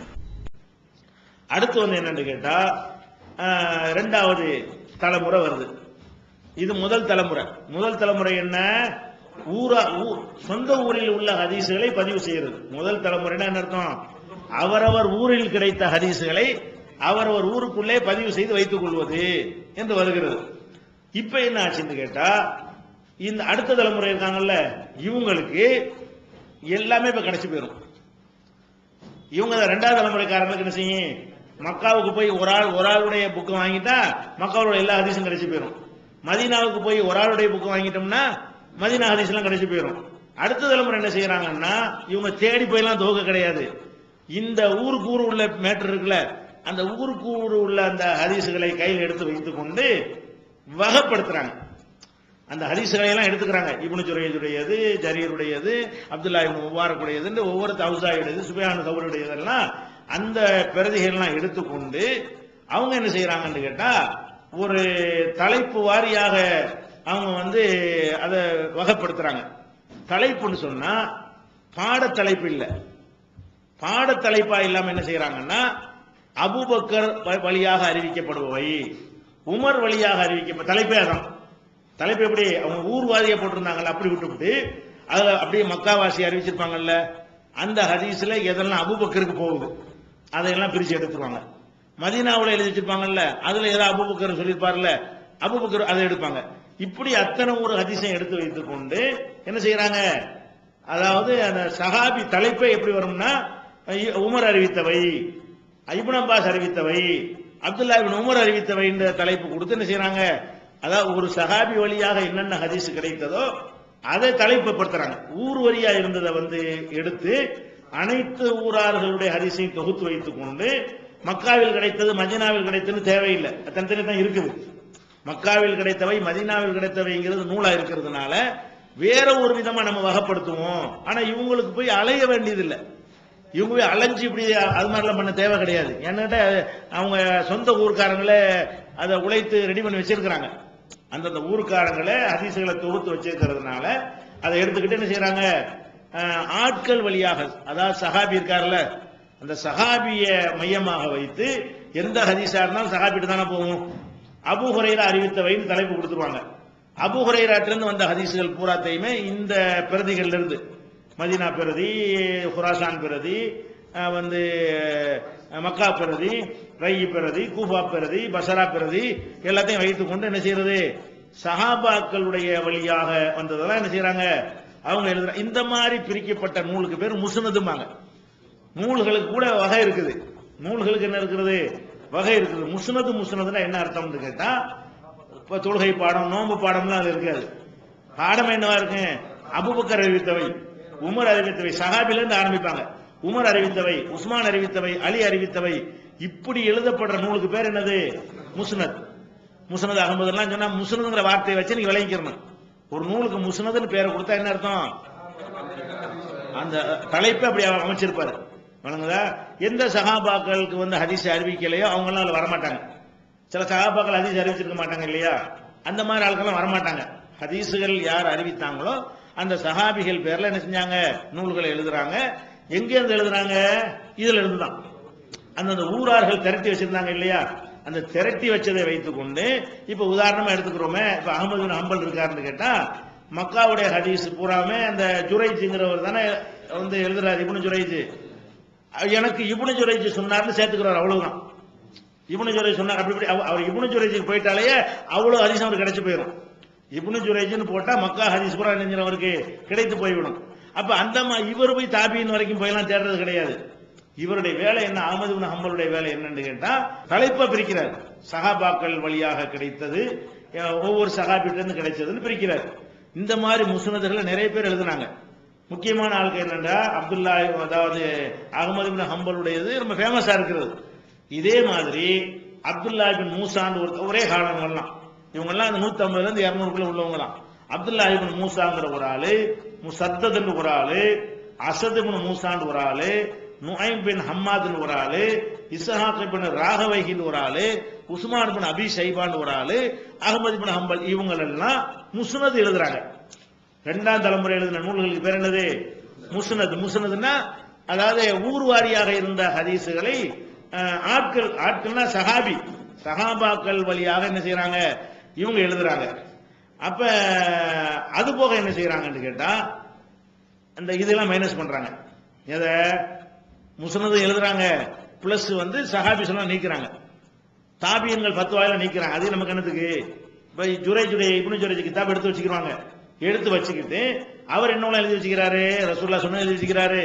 அடுத்து என்னன்னு கேட்டா இரண்டாவது தலைமுறை வருது. இது முதல் தலைமுறை. முதல் தலைமுறை என்ன, சொந்த ஊரில் உள்ள ஹதீசுகளை பதிவு செய்யறது. முதல் தலைமுறைன்னா என்ன அர்த்தம், அவரவர் ஊரில் கிடைத்த ஹதீசுகளை அவரவர் ஊருக்குள்ளே பதிவு செய்து வைத்துக் கொள்வது என்று வருகிறது. இப்ப என்ன ஆச்சுன்னு கேட்டா இந்த அடுத்த தலைமுறை இருக்காங்கல்ல, இவங்களுக்கு எல்லாமே இப்ப கிடைச்சு போயிடும். இவங்க இரண்டாவது தலைமுறைக்காரங்களுக்கு என்ன செய்யும், மக்காவுக்கு போய் ஒரு ஆளுடைய புக்கு வாங்கிட்டா மக்காவோட எல்லா ஹதீஸும் கிடைச்சு போயிடும். மதீனாவுக்கு போய் ஒரு ஆளுடைய புக்கு வாங்கிட்டோம்னா மதீனா ஹதீஸ் எல்லாம் கிடைச்சு போயிடும். அடுத்த தலைமுறை என்ன செய்யறாங்கன்னா, இவங்க தேடி போயெல்லாம் துவக்க கிடையாது. இந்த ஊருக்கு ஊர் உள்ள மேட்டர் இருக்குல்ல, அந்த ஊருக்கு ஊர் உள்ள அந்த ஹதீஸுகளை கையில் எடுத்து வைத்துக் கொண்டு வகைப்படுத்துறாங்க. அந்த ஹதீஸுகளை எல்லாம் எடுத்துக்கிறாங்க. இப்னு ஜுரைஜுடையது, ஜரீருடையது, அப்துல்லா இப்னு முபாரக்குடையது, ஒவ்வொரு தௌசாயுடையது, சுபையான் தௌருடையதெல்லாம் அந்த பிரதிகள்லாம் எடுத்துக்கொண்டு அவங்க என்ன செய்யறாங்கன்னு கேட்டா ஒரு தலைப்பு வாரியாக அவங்க அதை வகைப்படுத்துறாங்க. தலைப்புன்னு சொன்னா பாடத்தலைப்பு இல்ல. பாடத்தலைப்பா இல்லாம என்ன செய்யறாங்கன்னா, அபூபக்கர் வழியாக அறிவிக்கப்படுபவை, உமர் வழியாக அறிவிக்க தலைப்பே அதான். தலைப்பு எப்படி அவங்க ஊர்வாதியை போட்டிருந்தாங்கல்ல அப்படி விட்டுவிட்டு அதுல அப்படியே மக்காவாசி அறிவிச்சிருப்பாங்கல்ல, அந்த ஹதீஸ்ல எதெல்லாம் அபூபக்கருக்கு போகுது அதையெல்லாம் பிரிச்சு எடுத்துருவாங்க. மதீனாவுல எழுதி வச்சிருப்பாங்கல்ல, அதுல ஏதாவது அபூபக்கர் சொல்லியிருப்பார்ல, அபூபக்கர் அதை எடுப்பாங்க. இப்படி அத்தனை ஒரு ஹதீஸையும் எடுத்து வைத்துக் கொண்டு என்ன செய்யறாங்க, அதாவது அந்த சஹாபி தலைப்பே எப்படி வரும்னா, உமர் அறிவித்தவை, இப்னு அப்பாஸ் அறிவித்தவை, அப்துல்லா இப்னு உமர் அறிவித்தவை என்ற தலைப்பு கொடுத்து என்ன செய்யறாங்க, அதாவது ஒரு சஹாபி வழியாக என்னென்ன ஹதீஸ் கிடைத்ததோ அதை தலைப்புப்படுத்துறாங்க. ஊர் வழியா இருந்ததை எடுத்து அனைத்து ஊரார்களுடைய ஹதீஸையும் தொகுத்து வைத்துக் கொண்டு மக்காவில் கிடைத்தது மதீனாவில் கிடைத்தது தேவையில்லை, தனித்தனி தான் இருக்குது. மக்காவில் கிடைத்தவை மதீனாவில் கிடைத்தவைங்கிறது நூலா இருக்கிறதுனால வேற ஒரு விதமா நம்ம வகைப்படுத்துவோம். ஆனா இவங்களுக்கு போய் அலைய வேண்டியதில்லை. இவங்க போய் அலைஞ்சு இப்படி அது மாதிரிலாம் பண்ண தேவை கிடையாது. ஏன்னாட்ட அவங்க சொந்த ஊர்க்காரங்களே அதை உழைத்து ரெடி பண்ணி வச்சிருக்கிறாங்க. அந்தந்த ஊர்க்காரங்களே ஹதீஸ்களை தொகுத்து வச்சிருக்கிறதுனால அதை எடுத்துக்கிட்டு என்ன செய்யறாங்க, ஆட்கள் வழியாக, அதாவது சஹாபி இருக்காருல்ல, அந்த சஹாபிய மையமாக வைத்து எந்த ஹதீஸா இருந்தாலும் சஹாபிட்டு தானே போகும். அபூ ஹுரைரா அறிவித்தவைன்னு தலைப்பு கொடுத்துருவாங்க. அபூ ஹுரைராட்டிலிருந்து வந்த ஹதீஸ்கள் பூராத்தையுமே இந்த பிரதிகள்ல இருந்து, மதீனா பிரதி, குராசான் பிரதி, மக்கா பிரதி, ரை பிரதி, கூஃபா பிரதி, பசரா பிரதி எல்லாத்தையும் வைத்துக் கொண்டு என்ன செய்யறது, சஹாபாக்களுடைய வழியாக வந்ததெல்லாம் என்ன செய்யறாங்க அவங்க எழுதுறாங்க. இந்த மாதிரி பிரிக்கப்பட்ட நூலுக்கு பேர் முஸ்னதுமாங்க. நூல்களுக்கு கூட வகை இருக்குது. நூல்களுக்கு என்ன இருக்கிறது, வகை இருக்குது. முஸ்னதுன்னா என்ன அர்த்தம்னு கேட்டா, இப்ப தொழுகை பாடம், நோன்பு பாடம்லாம் அது இருக்காது. பாடம் என்னவா இருக்கு, அபூபக்கர் அறிவித்தவை, உமர் அறிவித்தவை, சஹாபில இருந்து ஆரம்பிப்பாங்க. உமர் அறிவித்தவை, உஸ்மான் அறிவித்தவை, அலி அறிவித்தவை, இப்படி எழுதப்படுற நூலுக்கு பேர் என்னது, முஸ்னத். முஸ்னத் அகமதுலாம் சொன்னா முஸ்னதுங்கிற வார்த்தையை வச்சு நீங்க விளங்கிக்கணும். ஒரு நூலுக்கு முஸ்னதுன்னு பேரை கொடுத்தா என்ன அர்த்தம்? அந்த தலைப்பை அப்படி அமைச்சிருப்பாரு. வணங்குதா? எந்த சஹாபாக்களுக்கு வந்து ஹதீஸ் அறிவிக்கலையோ அவங்க எல்லாம் அதுல வரமாட்டாங்க. சில சஹாபாக்கள் ஹதீஸ் அறிவிச்சிருக்க மாட்டாங்க இல்லையா? அந்த மாதிரி ஆட்கள்லாம் வரமாட்டாங்க. ஹதீஸுகள் யார் அறிவித்தாங்களோ அந்த சஹாபிகள் பேர்ல என்ன செஞ்சாங்க? நூல்களை எழுதுறாங்க. எங்க இருந்து எழுதுறாங்க? இதுல இருந்துதான். அந்த ஊரார்கள் திரட்டி வச்சிருந்தாங்க இல்லையா? அந்த திரட்டி வச்சதை வைத்துக் கொண்டு இப்ப உதாரணமா எடுத்துக்கிறோமே, இப்ப அகமது பின் ஹம்பல் இருக்காருன்னு கேட்டா மக்காவுடைய ஹதீஸ் பூராமே அந்த ஜுரைஜ்ங்கிறவர் தானே வந்து எழுதுறாரு. இப்னு ஜுரைஜ் எனக்கு இப்னு ஜுரைஜ் சொன்னார்னு சேர்த்துக்கிறார். அவ்வளவுதான். இப்னு ஜுரைஜ் சொன்னார். அப்படி அவர் இப்னு ஜுரைஜுக்கு போயிட்டாலே அவ்வளவு ஹதீஸ் அவருக்கு கிடைச்சு போயிடும். இப்னு ஜுரைஜ்னு போட்டா மக்கா ஹதீஸ் பூரா அவருக்கு கிடைத்து போய்விடும். அப்ப அந்த இவர் போய் தாபியின் வரைக்கும் போயெல்லாம் தேடுறது கிடையாது. இவருடைய வேலை என்ன? அஹ்மது பின் ஹம்பலுடைய வேலை என்னன்னு கேட்டா தலைப்பை பிரிக்கிறார். சஹாபாக்கள் வழியாக கிடைத்தது, ஒவ்வொரு சஹாபிட்ட இருந்து கிடைச்சதுன்னு பிரிக்கிறார். இந்த மாதிரி முஸ்னதுகளை நிறைய பேர் எழுதுனாங்க. முக்கியமான ஆளுக்கு என்னன்னா அப்துல்லா, அதாவது அஹ்மது பின் ஹம்பலுடையது ரொம்ப ஃபேமஸா இருக்கிறது. இதே மாதிரி அப்துல்லா பின் மூசான்னு ஒரே காலங்கள்லாம் இவங்கெல்லாம் அந்த 150 இருந்து 200 உள்ளவங்க தான். அப்துல்லா பின் மூசாங்கிற ஒரு ஆளு, முசத்தத்னு ஒரு ஆளு, அசத் பின் மூசான்னு ஒரு ஆளு, நுஐம் பின் ஹம்மாத்னு ஒரு ஆளு, இஸ்ஹாக் பின் ராகவைஹின்னு ஒரு ஆளு, உஸ்மான் பின் அபி ஷைபான்னு ஒரு ஆளு, அஹ்மது பின் ஹம்பல் இவங்க எல்லாம் முஸ்னத் எழுதுறாங்க. இரண்டாம் தலைமுறை எழுதின நூல்களுக்கு பேர் என்னது? முஸ்னத். முஸ்னத்னா அதாவது ஊர் வாரியாக இருந்த ஹதீஸுகளை ஆட்கள்னா சஹாபாக்கள் வழியாக என்ன செய்யறாங்க? இவங்க எழுதுறாங்க. அப்ப அது போக என்ன செய்யறாங்கன்னு கேட்டா அந்த இதெல்லாம் மைனஸ் பண்றாங்க. எதை? முஸ்னது எழுதுறாங்க பிளஸ் வந்து சஹாபி சொன்னா நீக்கிறாங்க. தாபியன்கள் ஃபத்வாயில நீக்கிறாங்க. அது நமக்கு என்னத்துக்கு? இப்ப ஜுரைஜுடைய இப்னு ஜுரைஜ் கிதாப் எடுத்து வச்சுக்கிறாங்க. எடுத்து வச்சுக்கிட்டு அவர் என்ன எழுதி வச்சுக்கிறாரு? ரசூலுல்லாஹ் சொன்ன எழுதி வச்சுக்கிறாரு,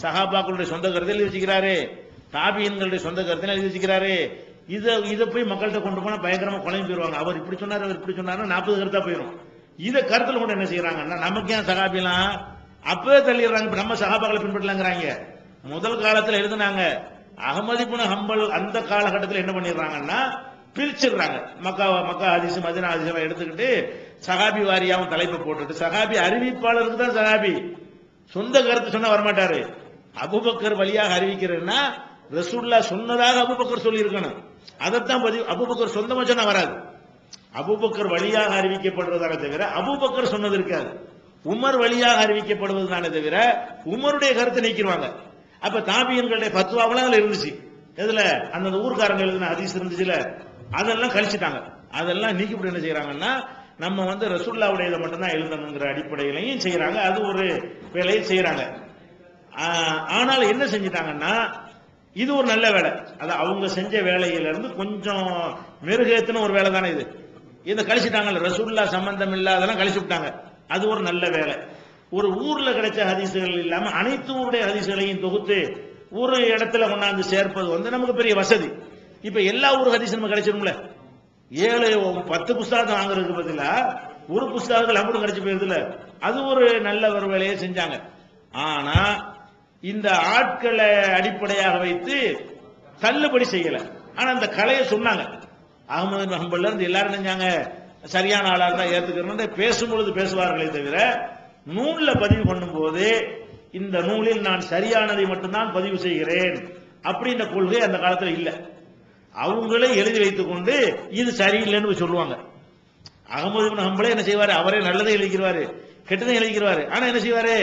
சஹாபாக்களுடைய சொந்த கருத்தை எழுதி வச்சுக்கிறாரு, தாபியன்களுடைய சொந்த கருத்தை எழுதி வச்சுக்கிறாரு. இதை போய் மக்கள்கிட்ட கொண்டு போனா பயங்கரமா குழம்பு போயிருவாங்க. அவர் இப்படி சொன்னாரு, அவர் இப்படி சொன்னாரு, 40 கருத்தா போயிடும். இதை கருத்துல கொண்டு என்ன செய்யறாங்கன்னா நமக்கு ஏன் சஹாபிலாம் அப்பவே தள்ளிடுறாங்க. இப்ப நம்ம சஹாபாக்களை பின்பற்றலாங்கிறாங்க. முதல் காலத்துல எழுதுனாங்க. அஹ்மது பின் ஹம்பல் அந்த காலகட்டத்தில் என்ன பண்ணிடுறாங்கன்னா பிரிச்சிடுறாங்க. மக்கா ஹதீஸ், மதீனா ஹதீஸ் எல்லாம் எடுத்துக்கிட்டு சஹாபி வாரியாவும் தலைப்பை போட்டுட்டு, சஹாபி அறிவிப்பாளருக்கு தான் சஹாபி, சொந்த கருத்து சொன்னா வரமாட்டாரு. அபூபக்கர் வழியாக அறிவிக்கிறேன்னா ரசூலுல்லாஹ் சொன்னதாக அபூபக்கர் சொல்லி இருக்கணும். அதைத்தான் அபூபக்கர் சொந்தமா சொன்னா வராது. அபூபக்கர் வழியாக அறிவிக்கப்படுவதான தவிர அபூபக்கர் சொன்னது இருக்காது. உமர் வழியாக அறிவிக்கப்படுவதுதானே தவிர உமருடைய கருத்தை நீக்கிடுவாங்க. அப்ப தாபியன்களுடைய ஃபத்வாவெல்லாம் அதுல இருந்துச்சு. எதுல? அந்த ஊர்க்காரங்க எழுதின ஹதீஸ் இருந்துச்சுல, அதெல்லாம் கழிச்சுட்டாங்க. அதெல்லாம் நீக்கிவிட்டு என்ன செய்யறாங்கன்னா நம்ம வந்து ரசூலுல்லாஹ்வுடைய இதை மட்டும்தான் எழுதணுங்கிற அடிப்படையிலையும் செய்யறாங்க. அது ஒரு வேலையை செய்யறாங்க. ஆனால் என்ன செஞ்சிட்டாங்கன்னா இது ஒரு நல்ல வேலை. அது அவங்க செஞ்ச வேலையில இருந்து கொஞ்சம் மெருகேத்துன ஒரு வேலை தானே இது. இதை கழிச்சுட்டாங்கல்ல, ரசூலுல்லாஹ் சம்பந்தம் இல்லாதெல்லாம் கழிச்சு விட்டாங்க. அது ஒரு நல்ல வேலை. ஒரு ஊர்ல கிடைச்ச ஹதீசுகள் இல்லாம அனைத்து ஊருடைய ஹதீசுகளையும் தொகுத்து ஒரு இடத்துல கொண்டாந்து சேர்ப்பது வந்து நமக்கு பெரிய வசதி. இப்ப எல்லா ஊர் ஹதீஸ் நம்ம கிடைச்சிரும்ல. 7-10 புஸ்தகம் வாங்குறதுக்கு பதிலா ஒரு புஸ்தகங்கள் அப்படி கிடைச்சு போயிருதுல. அது ஒரு நல்ல ஒரு வேலையை செஞ்சாங்க. ஆனா இந்த ஆட்களை அடிப்படையாக வைத்து தள்ளுபடி செய்யல. ஆனா அந்த கலையை சொன்னாங்க. அஹ்மது பின் ஹம்பல்ல இருந்து எல்லாரும் நினைச்சாங்க சரியான ஆளாக தான் ஏத்துக்கிறோம். பேசும்பொழுது பேசுவார்களே தவிர நூல்ல பதிவு பண்ணும் போது இந்த நூலில் நான் சரியானதை மட்டும்தான் பதிவு செய்கிறேன் அப்படின்ற கொள்கை அந்த காலத்தில் இல்ல. அவங்களே எழுதி வைத்துக் கொண்டு இது சரியில்லைன்னு சொல்லுவாங்க. அஹ்மது பின் ஹம்பலே என்ன செய்வாரு? அவரே நல்லதை எழுதிக்கிறாரு, கெட்டதை எழுதிக்கிறாரு. ஆனா என்ன செய்வாரு?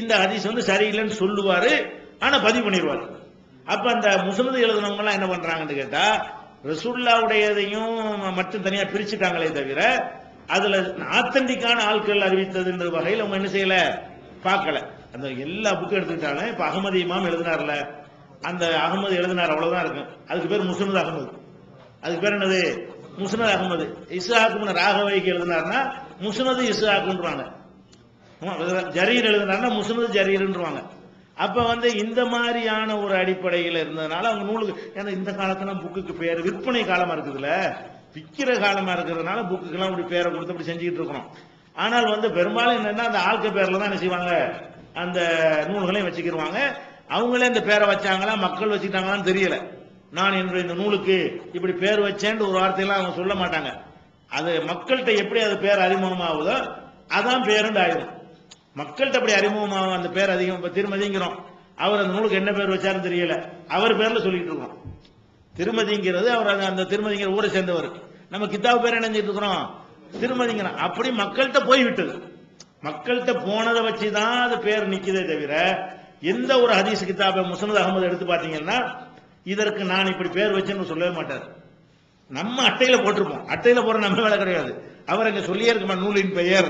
இந்த ஹதீஸ் வந்து சரியில்லைன்னு சொல்லுவாரு, ஆனா பதிவு பண்ணிடுவாரு. அப்ப அந்த முஸ்னது எழுதினவங்க எல்லாம் என்ன பண்றாங்கன்னு கேட்டா ரசூலுல்லாஹ்வுடையதையும் மட்டும் தனியா பிரிச்சுட்டாங்களே தவிர அதுல ஆத்தன்டிக்கான ஆட்கள் அறிவித்ததுன்ற வகையில் அவங்க என்ன செய்யல, பார்க்கல. அந்த எல்லா புக்கும் எடுத்துக்கிட்டாலும் இப்ப அகமது இமாம் எழுதினார்ல, அந்த அகமது எழுதினார் அவ்வளவுதான் இருக்கும். அதுக்கு பேர் முஸ்னது அகமது. அதுக்கு பேர் என்னது? முஸ்னது அகமது. இஸ்ஹாக் ராகவைக்கு எழுதினார்னா முஸ்னது இஸ்ஹாக்ன்றாங்க. ஜரீர் எழுதினார்னா முஸ்னது ஜரீர்ன்றாங்க. அப்ப வந்து இந்த மாதிரியான ஒரு அடிப்படையில் இருந்ததுனால அவங்க நூலுக்கு, ஏன்னா இந்த காலத்துல புக்குக்கு பேர் விற்பனை காலமா இருக்குதுல்ல, விற்கிற காலமா இருக்கிறதுனால புக்குக்கு எல்லாம் இப்படி பேரை கொடுத்து அப்படி செஞ்சுக்கிட்டு இருக்கிறோம். ஆனால் வந்து பெரும்பாலும் என்னன்னா அந்த ஆள்க பேர்ல தான் என்ன செய்வாங்க, அந்த நூல்களையும் வச்சுக்கிடுவாங்க. அவங்களே இந்த பேரை வச்சாங்களா மக்கள் வச்சுக்கிட்டாங்களான்னு தெரியல. நான் என்ற இந்த நூலுக்கு இப்படி பேர் வச்சேன்னு ஒரு வார்த்தையெல்லாம் அவங்க சொல்ல மாட்டாங்க. அது மக்கள்கிட்ட எப்படி அது பேர் அறிமுகமாகுதோ அதான் பேருண்டு ஆயிடும். மக்கள்கிட்ட அப்படி அறிமுகமாகும் அந்த பேர் அதிகம். இப்ப திருமதிங்கிறோம், அவர் அந்த நூலுக்கு என்ன பேர் வச்சாருன்னு தெரியல, அவர் பேர்ல சொல்லிட்டு இருக்கோம். திருமதிங்கிறது அவர் அந்த திருமதிங்கிற ஊரை சேர்ந்தவர். நம்ம கித்தாபு பேர் என்ன செஞ்சிட்டு இருக்கிறோம், திருமதிங்கிறோம். அப்படி மக்கள்கிட்ட போய்விட்டது. மக்கள்கிட்ட போனதை வச்சுதான் அது பேர் நிக்குதே தவிர, எந்த ஒரு ஹதீஸ் கித்தாபை முஸ்னத் அகமது எடுத்து பாத்தீங்கன்னா இதற்கு நான் இப்படி பேர் வச்சேன்னு சொல்லவே மாட்டார். நம்ம அட்டையில போட்டிருப்போம், அட்டையில போற நம்ம வேலை கிடையாது. அவர் அங்க சொல்லியே இருக்குமா நூலின் பெயர்,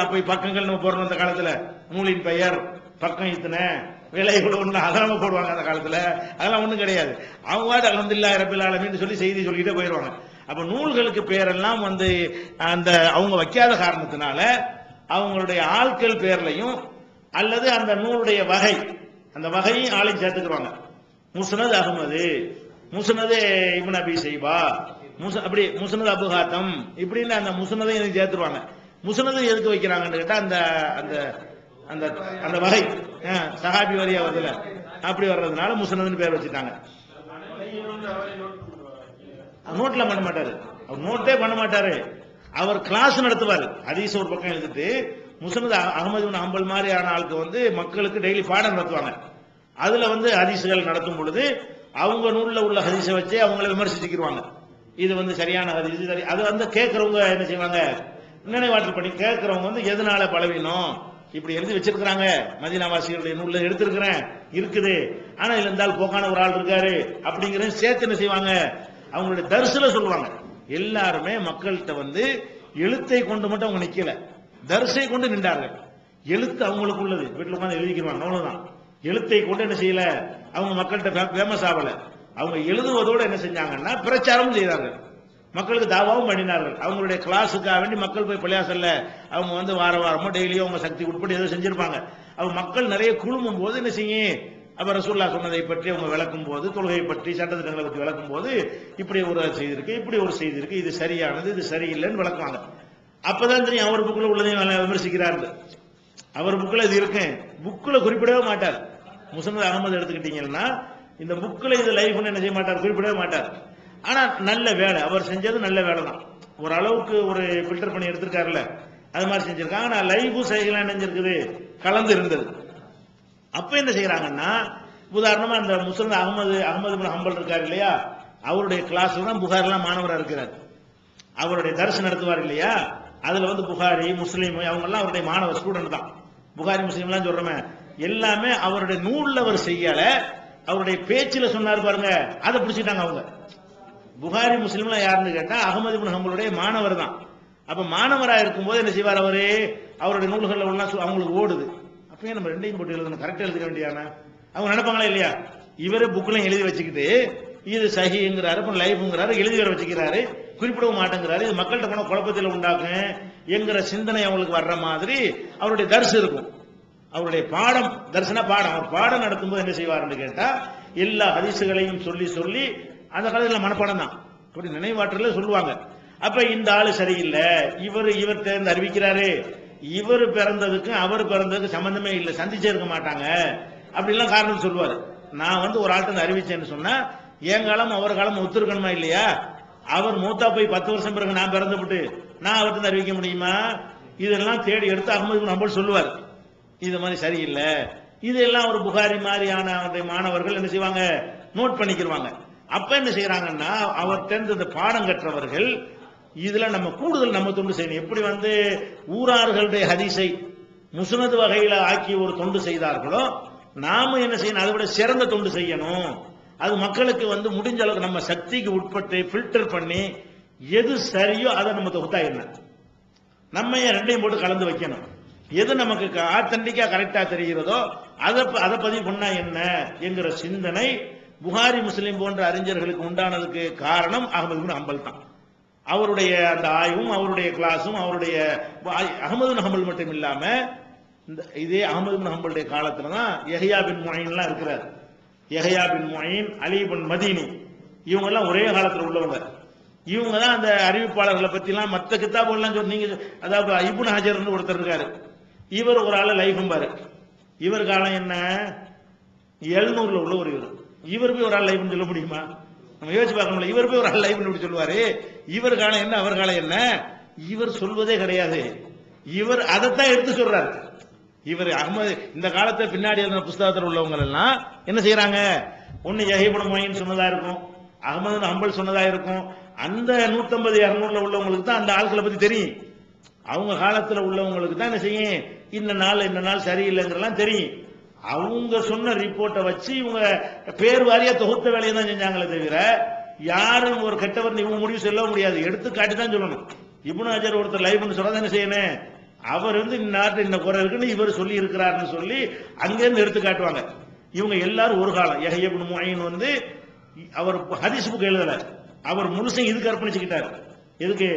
அப்ப பக்கங்கள் நம்ம போறோம் அந்த காலத்துல, நூலின் பெயர் பக்கம் இத்தனை விலை இவ்வளவு அதெல்லாம் போடுவாங்க அந்த காலத்துல. அதெல்லாம் ஒண்ணும் கிடையாது. அவங்க அல்ஹம்துலில்லாஹி ரப்பில் ஆலமீன் சொல்லி செய்தி சொல்லிட்டே போயிடுவாங்க. அப்ப நூல்களுக்கு பேரெல்லாம் வந்து அந்த அவங்க வைக்காத காரணத்தினால அவங்களுடைய ஆட்கள் பேர்லையும் அல்லது அந்த நூலுடைய வகை, அந்த வகையும் ஆளையும் சேர்த்துக்குவாங்க. முஸ்னத் அகமது, முஸ்னது இப்னு அபி ஷைபா, அப்படி முஸ்னத் அபு ஹாத்தம், இப்படின்னு அந்த முஸ்னதையும் சேர்த்துருவாங்க. முஸ்னது எதுக்கு வைக்கிறாங்கன்னு கேட்டா அந்த அந்த அந்த அந்த வகை சஹாபி வரியா வருதுல, அப்படி வர்றதுனால முஸ்னதுன்னு பேர் வச்சுட்டாங்க. நோட்ல பண்ண மாட்டாரு, அவர் நோட்டே பண்ண மாட்டாரு. அவர் கிளாஸ் நடத்துவார். ஹதீஸ் ஒரு பக்கம் எழுதிட்டு முஸ்னத் அகமது பின் ஹம்பல் மாதிரியான ஆளுக்கு வந்து மக்களுக்கு டெய்லி பாடம் நடத்துவாங்க. அதுல வந்து ஹதீஸ்கள் நடத்தும் பொழுது அவங்க நூல்ல உள்ள ஹதீஸை வச்சு அவங்கள விமர்சிச்சுக்கிடுவாங்க. இது வந்து சரியான ஹதீஸ், அது வந்து கேட்கறவங்க என்ன செய்வாங்க, நினைவாற்றல் பண்ணி கேட்கறவங்க வந்து எதனால பலவீனம் இப்படி எழுதி வச்சிருக்கிறாங்க, மதீனாவாசிகளுடைய நூல்ல எடுத்திருக்கிறேன் இருக்குது, ஆனா இதுல இருந்தால் போக்கான ஒரு ஆள் இருக்காரு அப்படிங்கறது சேர்த்து என்ன செய்வாங்க, அவங்களுடைய தர்சுல சொல்லுவாங்க. எல்லாருமே மக்கள்கிட்ட வந்து எழுத்தை கொண்டு மட்டும் அவங்க நிக்கல, தர்சை கொண்டு நின்றார்கள். எழுத்து அவங்களுக்கு உள்ளது, வீட்டுல உட்காந்து எழுதிக்கிறாங்க, அவ்வளவுதான். எழுத்தை கொண்டு என்ன செய்யல, அவங்க மக்கள்கிட்ட ஃபேமஸ் ஆகல. அவங்க எழுதுவதோடு என்ன செஞ்சாங்கன்னா பிரச்சாரம் செய்தார்கள், மக்களுக்கு தாவாவும் பண்ணினார்கள். அவங்களுடைய கிளாஸுக்காக வேண்டி மக்கள் போய் பள்ளியாசல்ல அவங்க வந்து வார வாரமோ டெய்லியோ அவங்க சக்தி உட்பட்டு ஏதோ செஞ்சிருப்பாங்க. அவங்க மக்கள் நிறைய குழுமும் போது என்ன செய்யும், அப்ப ரசூலுல்லாஹ் சொன்னதை பற்றி அவங்க விளக்கும் போது, தொழுகை பற்றி சட்டத்திட்டங்களை பற்றி விளக்கும் போது, இப்படி ஒரு செய்தி இருக்கு, இப்படி ஒரு செய்தி இருக்கு, இது சரியானது, இது சரியில்லைன்னு விளக்குவாங்க. அப்பதான் தெரியும் அவர் புக்கில் உள்ளதையும் விமர்சிக்கிறார்கள். அவர் புக்கில் இது இருக்கு, புக்கில் குறிப்பிடவே மாட்டார். முஸ்னத் அகமது எடுத்துக்கிட்டீங்கன்னா இந்த புக்கில் இது லைஃப்னு என்ன செய்ய மாட்டார், குறிப்பிடவே மாட்டார். ஆனா நல்ல வேலை அவர் செஞ்சது, நல்ல வேலை தான். ஒரு அளவுக்கு ஒரு ஃபில்டர் பண்ணி எடுத்திருக்காருல்ல, அது மாதிரி செஞ்சிருக்காங்க. ஆனா லைஃபு செய்யலாம் நினைஞ்சிருக்குது, கலந்து இருந்தது. அப்ப என்ன செய்யறாங்கன்னா, உதாரணமா அந்த முஸ்னத் அகமது பின் ஹம்பல் இருக்காரு இல்லையா, அவருடைய கிளாஸ்ல தான் புகாரிலாம் மாணவராக இருக்கிறார். அவருடைய தரிசனம் நடத்துவார் இல்லையா, அதுல வந்து புகாரி முஸ்லீம் அவங்க எல்லாம் அவருடைய மாணவர் ஸ்டூடெண்ட் தான். புகாரி முஸ்லீம் எல்லாம் சொல்றோமே எல்லாமே அவருடைய நூல்ல அவர் செய்யல, அவருடைய பேச்சுல சொன்னார் பாருங்க, அதை பிடிச்சிட்டாங்க அவங்க. புகாரி முஸ்லீம்லாம் யாருன்னு கேட்டா அகமது பின் ஹம்பலுடைய மாணவர் தான். அப்ப மாணவரா இருக்கும் போது என்ன செய்வார் அவரு, அவருடைய நூல்கள் அவங்களுக்கு ஓடுது. அப்பயே நம்ம ரெண்டையும் போட்டு எழுதணும், கரெக்டா எழுதிக்க வேண்டியான அவங்க நினைப்பாங்களா இல்லையா. இவரே புக்லையும் எழுதி வச்சுக்கிட்டு இது சஹிங்கிறாரு, லைஃப்ங்கிறாரு, எழுதி வர வச்சுக்கிறாரு, குறிப்பிடவும் மாட்டேங்கிறாரு, இது மக்கள்கிட்ட போன குழப்பத்தில் உண்டாக்கும் என்கிற சிந்தனை அவங்களுக்கு வர்ற மாதிரி அவருடைய தரிசு இருக்கும். அவருடைய பாடம், தரிசன பாடம், அவர் பாடம் நடத்தும் போது என்ன செய்வார்னு கேட்டா எல்லா ஹதீசுகளையும் சொல்லி சொல்லி அந்த காலத்தில் மனப்பாடம் தான், அப்படி நினைவாற்றல சொல்லுவாங்க. அப்ப இந்த ஆளு சரியில்லை, இவர் தேர்ந்து அறிவிக்கிறாரு, இவர் பிறந்ததுக்கு அவர் பிறந்ததுக்கு சம்பந்தமே இல்லை, சந்திச்சே இருக்க மாட்டாங்க அப்படிலாம் காரணம் சொல்லுவாரு. நான் வந்து ஒரு ஆள்கிட்ட அறிவிச்சேன்னு சொன்னா என் காலம் அவர் காலம் ஒத்துருக்கணுமா இல்லையா. அவர் மூத்தா போய் 10 வருஷம் பிறகு நான் பிறந்துவிட்டு நான் அவர்கிட்ட அறிவிக்க முடியுமா? இதெல்லாம் தேடி எடுத்து அகமது பின் ஹம்பல் சொல்லுவார், இது மாதிரி சரியில்லை. இதெல்லாம் ஒரு புகாரி மாதிரியான மாணவர்கள் என்ன செய்வாங்க, நோட் பண்ணிக்கிடுவாங்க. அப்ப என்ன செய்யறாங்கன்னா அவர் தெரிந்த இந்த பாடம் கற்றவர்கள் இதுல நம்ம கூடுதல் நம்ம தொண்டு செய்யணும். எப்படி வந்து ஊரார்களுடைய ஹதீஸை முஸ்னத் வகையில ஆக்கி ஒரு தொண்டு செய்தார்களோ நாம என்ன செய்யணும், அதை விட சிறந்த தொண்டு செய்யணும். அது மக்களுக்கு வந்து முடிஞ்ச அளவுக்கு நம்ம சக்திக்கு உட்பட்டு ஃபில்டர் பண்ணி எது சரியோ அதை நம்ம தொகுத்தா என்ன, நம்ம ரெண்டையும் போட்டு கலந்து வைக்கணும். எது நமக்கு ஆத்தன்டிக்கா கரெக்டா தெரிகிறதோ அதை பதிவு பண்ணா என்ன என்கிற சிந்தனை புகாரி முஸ்லிம் போன்ற அறிஞர்களுக்கு உண்டானதுக்கு காரணம் அகமது பின் ஹம்பல் தான். அவருடைய அந்த ஆய்வும் அவருடைய கிளாஸும் அவருடைய அகமது பின் ஹம்பல் மட்டும் இல்லாம இதே அகமது பின் ஹம்பலுடைய காலத்துல தான் யஹ்யா பின் முயின் இருக்கிறார். யஹ்யா பின் முயின், அலி பின் மதீனி, இவங்க எல்லாம் ஒரே காலத்துல உள்ளவங்க. இவங்க தான் அந்த அறிவிப்பாளர்களை பத்தி எல்லாம் மற்ற கிதாபுகள்லாம் சொன்னீங்க. அதாவது இப்னு ஹஜர்னு ஒருத்தர் இருக்காரு, இவர் ஒரு ஆள லைஃபும் பாரு. இவர் காலம் என்ன 700ல உள்ள ஒரு இவர் போய் ஒரு ஆள் லைஃப்னு சொல்ல முடியுமா? நம்ம யோசிச்சு பார்க்கணும்ல. இவர் போய் ஒரு ஆள் லைவ் இப்படி சொல்லுவாரு, இவர் காலம் என்ன அவர் காலம் என்ன, இவர் சொல்வதே கிடையாது. இவர் அதைத்தான் எடுத்து சொல்றாரு. இவர் அகமது இந்த காலத்தை பின்னாடி இருந்த புஸ்தகத்தில் உள்ளவங்க எல்லாம் என்ன செய்யறாங்க, ஒன்னு யஹீபுன் முயின் சொன்னதா இருக்கும், அகமது ஹம்பல் சொன்னதா இருக்கும். அந்த 150 200 உள்ளவங்களுக்கு தான் அந்த ஆட்களை பத்தி தெரியும். அவங்க காலத்துல உள்ளவங்களுக்கு தான் என்ன செய்யும், இந்த நாள் சரியில்லைங்கிறலாம் தெரியும். அவங்க சொன்ன ரிப்போர்ட்டை வச்சு இவங்க பேர் வாரியா தொகுத்த வேலையை தான் செஞ்சாங்களே தவிர யாரும் ஒரு கெட்டவர் இவங்க முடிவு சொல்ல முடியாது. எடுத்து காட்டி தான் சொல்லணும். இப்னு ஹஜர் ஒருத்தர் லைவ்னு சொல்றதா என்ன செய்யணும், அவர் இந்த நாட்டில் இந்த குறை இருக்குன்னு இவர் சொல்லி இருக்கிறாருன்னு சொல்லி அங்கிருந்து எடுத்து காட்டுவாங்க. இவங்க எல்லாரும் ஒரு காலம். யஹ்யா இப்னு முயின் அவர் ஹதீஸ் புக் எழுதல, அவர் முழுசும் இதுக்கு அர்ப்பணிச்சுக்கிட்டார். எதுக்கு,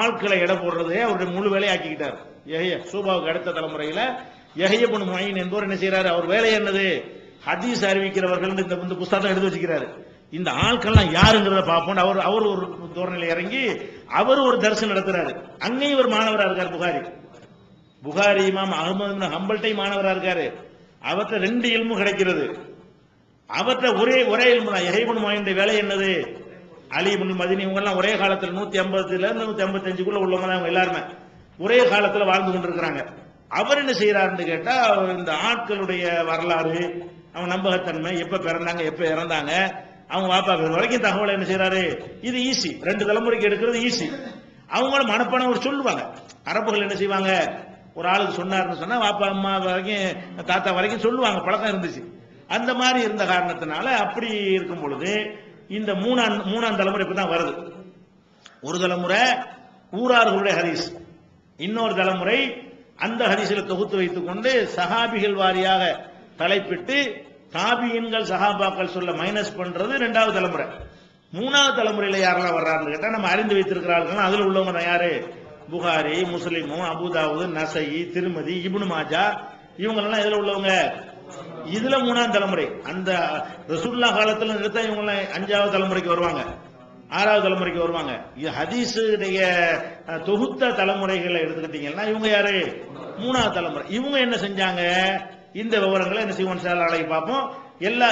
ஆட்களை எடை போடுறதே அவருடைய முழு வேலையை ஆக்கிக்கிட்டார். யஹ்யா சூபாவுக்கு அடுத்த தலைமுறையில யஹ்யா இப்னு முயின் என்பவர் என்ன செய்யறாரு, அவர் வேலை என்னது, ஹதீஸ் அறிவிக்கிறவர்கள் இந்த புஸ்தகத்தை எடுத்து வச்சுக்கிறாரு. இந்த ஆட்கள்லாம் யாருங்கிறத பார்ப்போம். அவர் ஒரு தோரணையில இறங்கி அவர் ஒரு தரிசனம் நடத்துறாரு. அங்கேயும் ஒரு மாணவரா இருக்காரு. புகாரி இமாம் அஹ்மது ஹம்பல்டை மாணவரா இருக்காரு. அவற்றை 2 இல்மு கிடைக்கிறது. அவற்றை ஒரே இல்மு தான். யஹ்யா இப்னு முயின் வேலை என்னது, அலி இப்னு மதீனி இவங்க எல்லாம் ஒரே காலத்தில் 150 இருந்து 155 உள்ளவங்க தான் எல்லாருமே ஒரே காலத்தில் வாழ்ந்து கொண்டிருக்கிறாங்க. அவர் என்ன செய்யறாருன்னு கேட்டா, இந்த ஆட்களுடைய வரலாறு, அவங்க நம்பகத்தன்மை, எப்ப பிறந்தாங்க எப்ப இறந்தாங்க, அவங்க வாப்பா பேர் வரைக்கும் தகவல் என்ன செய்யறாரு, இது ஈஸி. 2 தலைமுறைக்கு எடுக்கிறது ஈஸி. அவங்களும் மனப்பாடம் ஒரு சொல்லுவாங்க. அரபுகள் என்ன செய்வாங்க, ஒரு ஆளுக்கு சொன்னார்னு சொன்னா வாப்பா அம்மா வரைக்கும் தாத்தா வரைக்கும் சொல்லுவாங்க, பழக்கம் இருந்துச்சு. அந்த மாதிரி இருந்த காரணத்தினால அப்படி இருக்கும் பொழுது இந்த மூணாம் தலைமுறை இப்பதான் வருது. ஒரு தலைமுறை ஊரார்களுடைய ஹதீஸ், இன்னொரு தலைமுறை அந்த ஹதீஸில் தொகுத்து வைத்துக் கொண்டு சஹாபிகள் வாரியாக தலைப்பிட்டு தாபியின்கள் சஹாபாக்கள் சொல்ல மைனஸ் பண்றது 2வது தலைமுறை. 3வது தலைமுறையில யாரெல்லாம் வர்றாருன்னு கேட்டா நம்ம அறிந்து வைத்திருக்கிறார்கள். அதுல உள்ளவங்க தான் யாரு, புகாரி, முஸ்லிமு, அபுதாவுது, நசை, திருமதி, இப்னு மாஜா, இவங்க எல்லாம் இதுல உள்ளவங்க. இதுல 3ஆம் தலைமுறை. அந்த ரசூலுல்லாஹ் காலத்துல நிறுத்த இவங்க 5வது தலைமுறைக்கு வருவாங்க, 6வது தலைமுறைக்கு வருவாங்க. இது ஹதீஸுடைய தொகுத்த தலைமுறைகளை எடுத்துக்கிட்டீங்கன்னா இவங்க யாரு, 3வது தலைமுறை. இவங்க என்ன செஞ்சாங்க, இந்த விவரங்களை என்ன செய்வோம் நாளைக்கு பார்ப்போம். எல்லா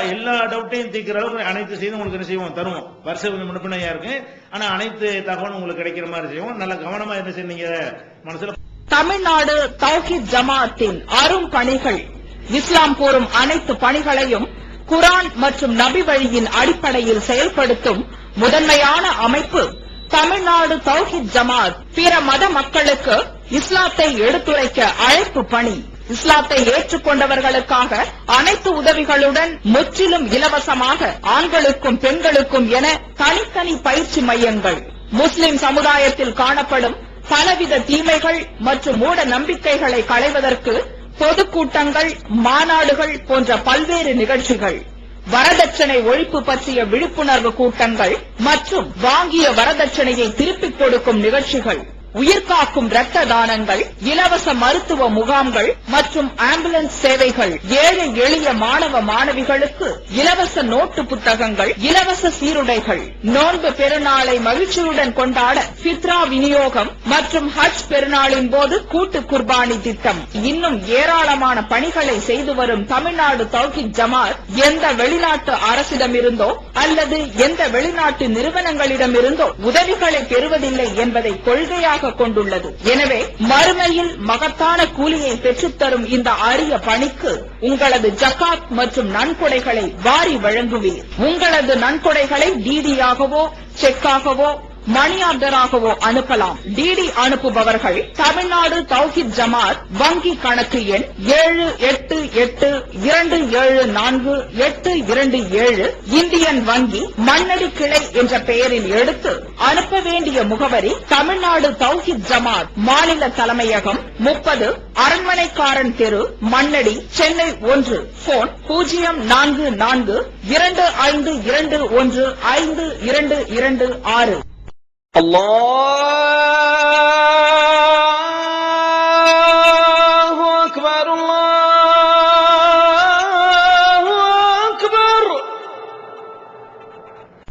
டவுட்டையும் தீர்க்கிற அளவுக்கு அனைத்து செய்து உங்களுக்கு என்ன செய்வோம் தருவோம். வருஷம் கொஞ்சம் முன்னப்பினையா இருக்கு, ஆனா அனைத்து தகவலும் உங்களுக்கு கிடைக்கிற மாதிரி செய்வோம். நல்ல கவனமா என்ன செய்யுங்க மனசுல. தமிழ்நாடு தௌஹீத் ஜமாஅத்தின் அரும் பணிகள், இஸ்லாம் கூறும் அனைத்து பணிகளையும் குர்ஆன் மற்றும் நபி வழியின் அடிப்படையில் செயல்படுத்தும் முதன்மையான அமைப்பு தமிழ்நாடு தௌஹீத் ஜமாஅத். பிற மத மக்களுக்கு இஸ்லாத்தை எடுத்துரைக்க அழைப்பு பணி. இஸ்லாத்தை ஏற்றுக்கொண்டவர்களுக்காக அனைத்து உதவிகளுடன் முற்றிலும் இலவசமாக ஆண்களுக்கும் பெண்களுக்கும் என தனித்தனி பயிற்சி மையங்கள். முஸ்லிம் சமுதாயத்தில் காணப்படும் பலவித தீமைகள் மற்றும் மூட நம்பிக்கைகளை களைவதற்கு பொதுக்கூட்டங்கள், மாநாடுகள் போன்ற பல்வேறு நிகழ்ச்சிகள், வரதட்சணை ஒழிப்பு பற்றிய விழிப்புணர்வு கூட்டங்கள் மற்றும் வாங்கிய வரதட்சணையை திருப்பிக் கொடுக்கும் நிகழ்ச்சிகள், உயிர்காக்கும் இரத்த தானங்கள், இலவச மருத்துவ முகாம்கள் மற்றும் ஆம்புலன்ஸ் சேவைகள், ஏழை எளிய மாணவ மாணவிகளுக்கு இலவச நோட்டு புத்தகங்கள், இலவச சீருடைகள், நோன்பு பெருநாளை மகிழ்ச்சியுடன் கொண்டாட ஃபித்ரா விநியோகம் மற்றும் ஹஜ் பெருநாளின் போது கூட்டு குர்பானி திட்டம், இன்னும் ஏராளமான பணிகளை செய்து வரும் தமிழ்நாடு தௌஹீத் ஜமாஅத் எந்த வெளிநாட்டு அரசிடமிருந்தோ அல்லது எந்த வெளிநாட்டு நிறுவனங்களிடமிருந்தோ உதவிகளை பெறுவதில்லை என்பதை கொள்கையாக கொண்டுள்ளது. எனவே மறுமையில் மகத்தான கூலியை பெற்றுத்தரும் இந்த அரிய பணிக்கு உங்களது ஜகாத் மற்றும் நன்கொடைகளை வாரி வழங்குவீர். உங்களது நன்கொடைகளை டிடியாகவோ செக்காகவோ மணி ஆர்டராகவோ அனுப்பலாம். டிடி அனுப்புபவர்கள் தமிழ்நாடு தௌஹீத் ஜமாஅத் வங்கி கணக்கு எண் 7882748827 இந்தியன் வங்கி மண்ணடி கிளை என்ற பெயரில் எடுத்து அனுப்ப வேண்டிய முகவரி தமிழ்நாடு தௌஹீத் ஜமாஅத் மாநில தலைமையகம் 30 அரண்மனைக்காரன் தெரு, மண்ணடி, சென்னை 1. போன் 044252152226. Allah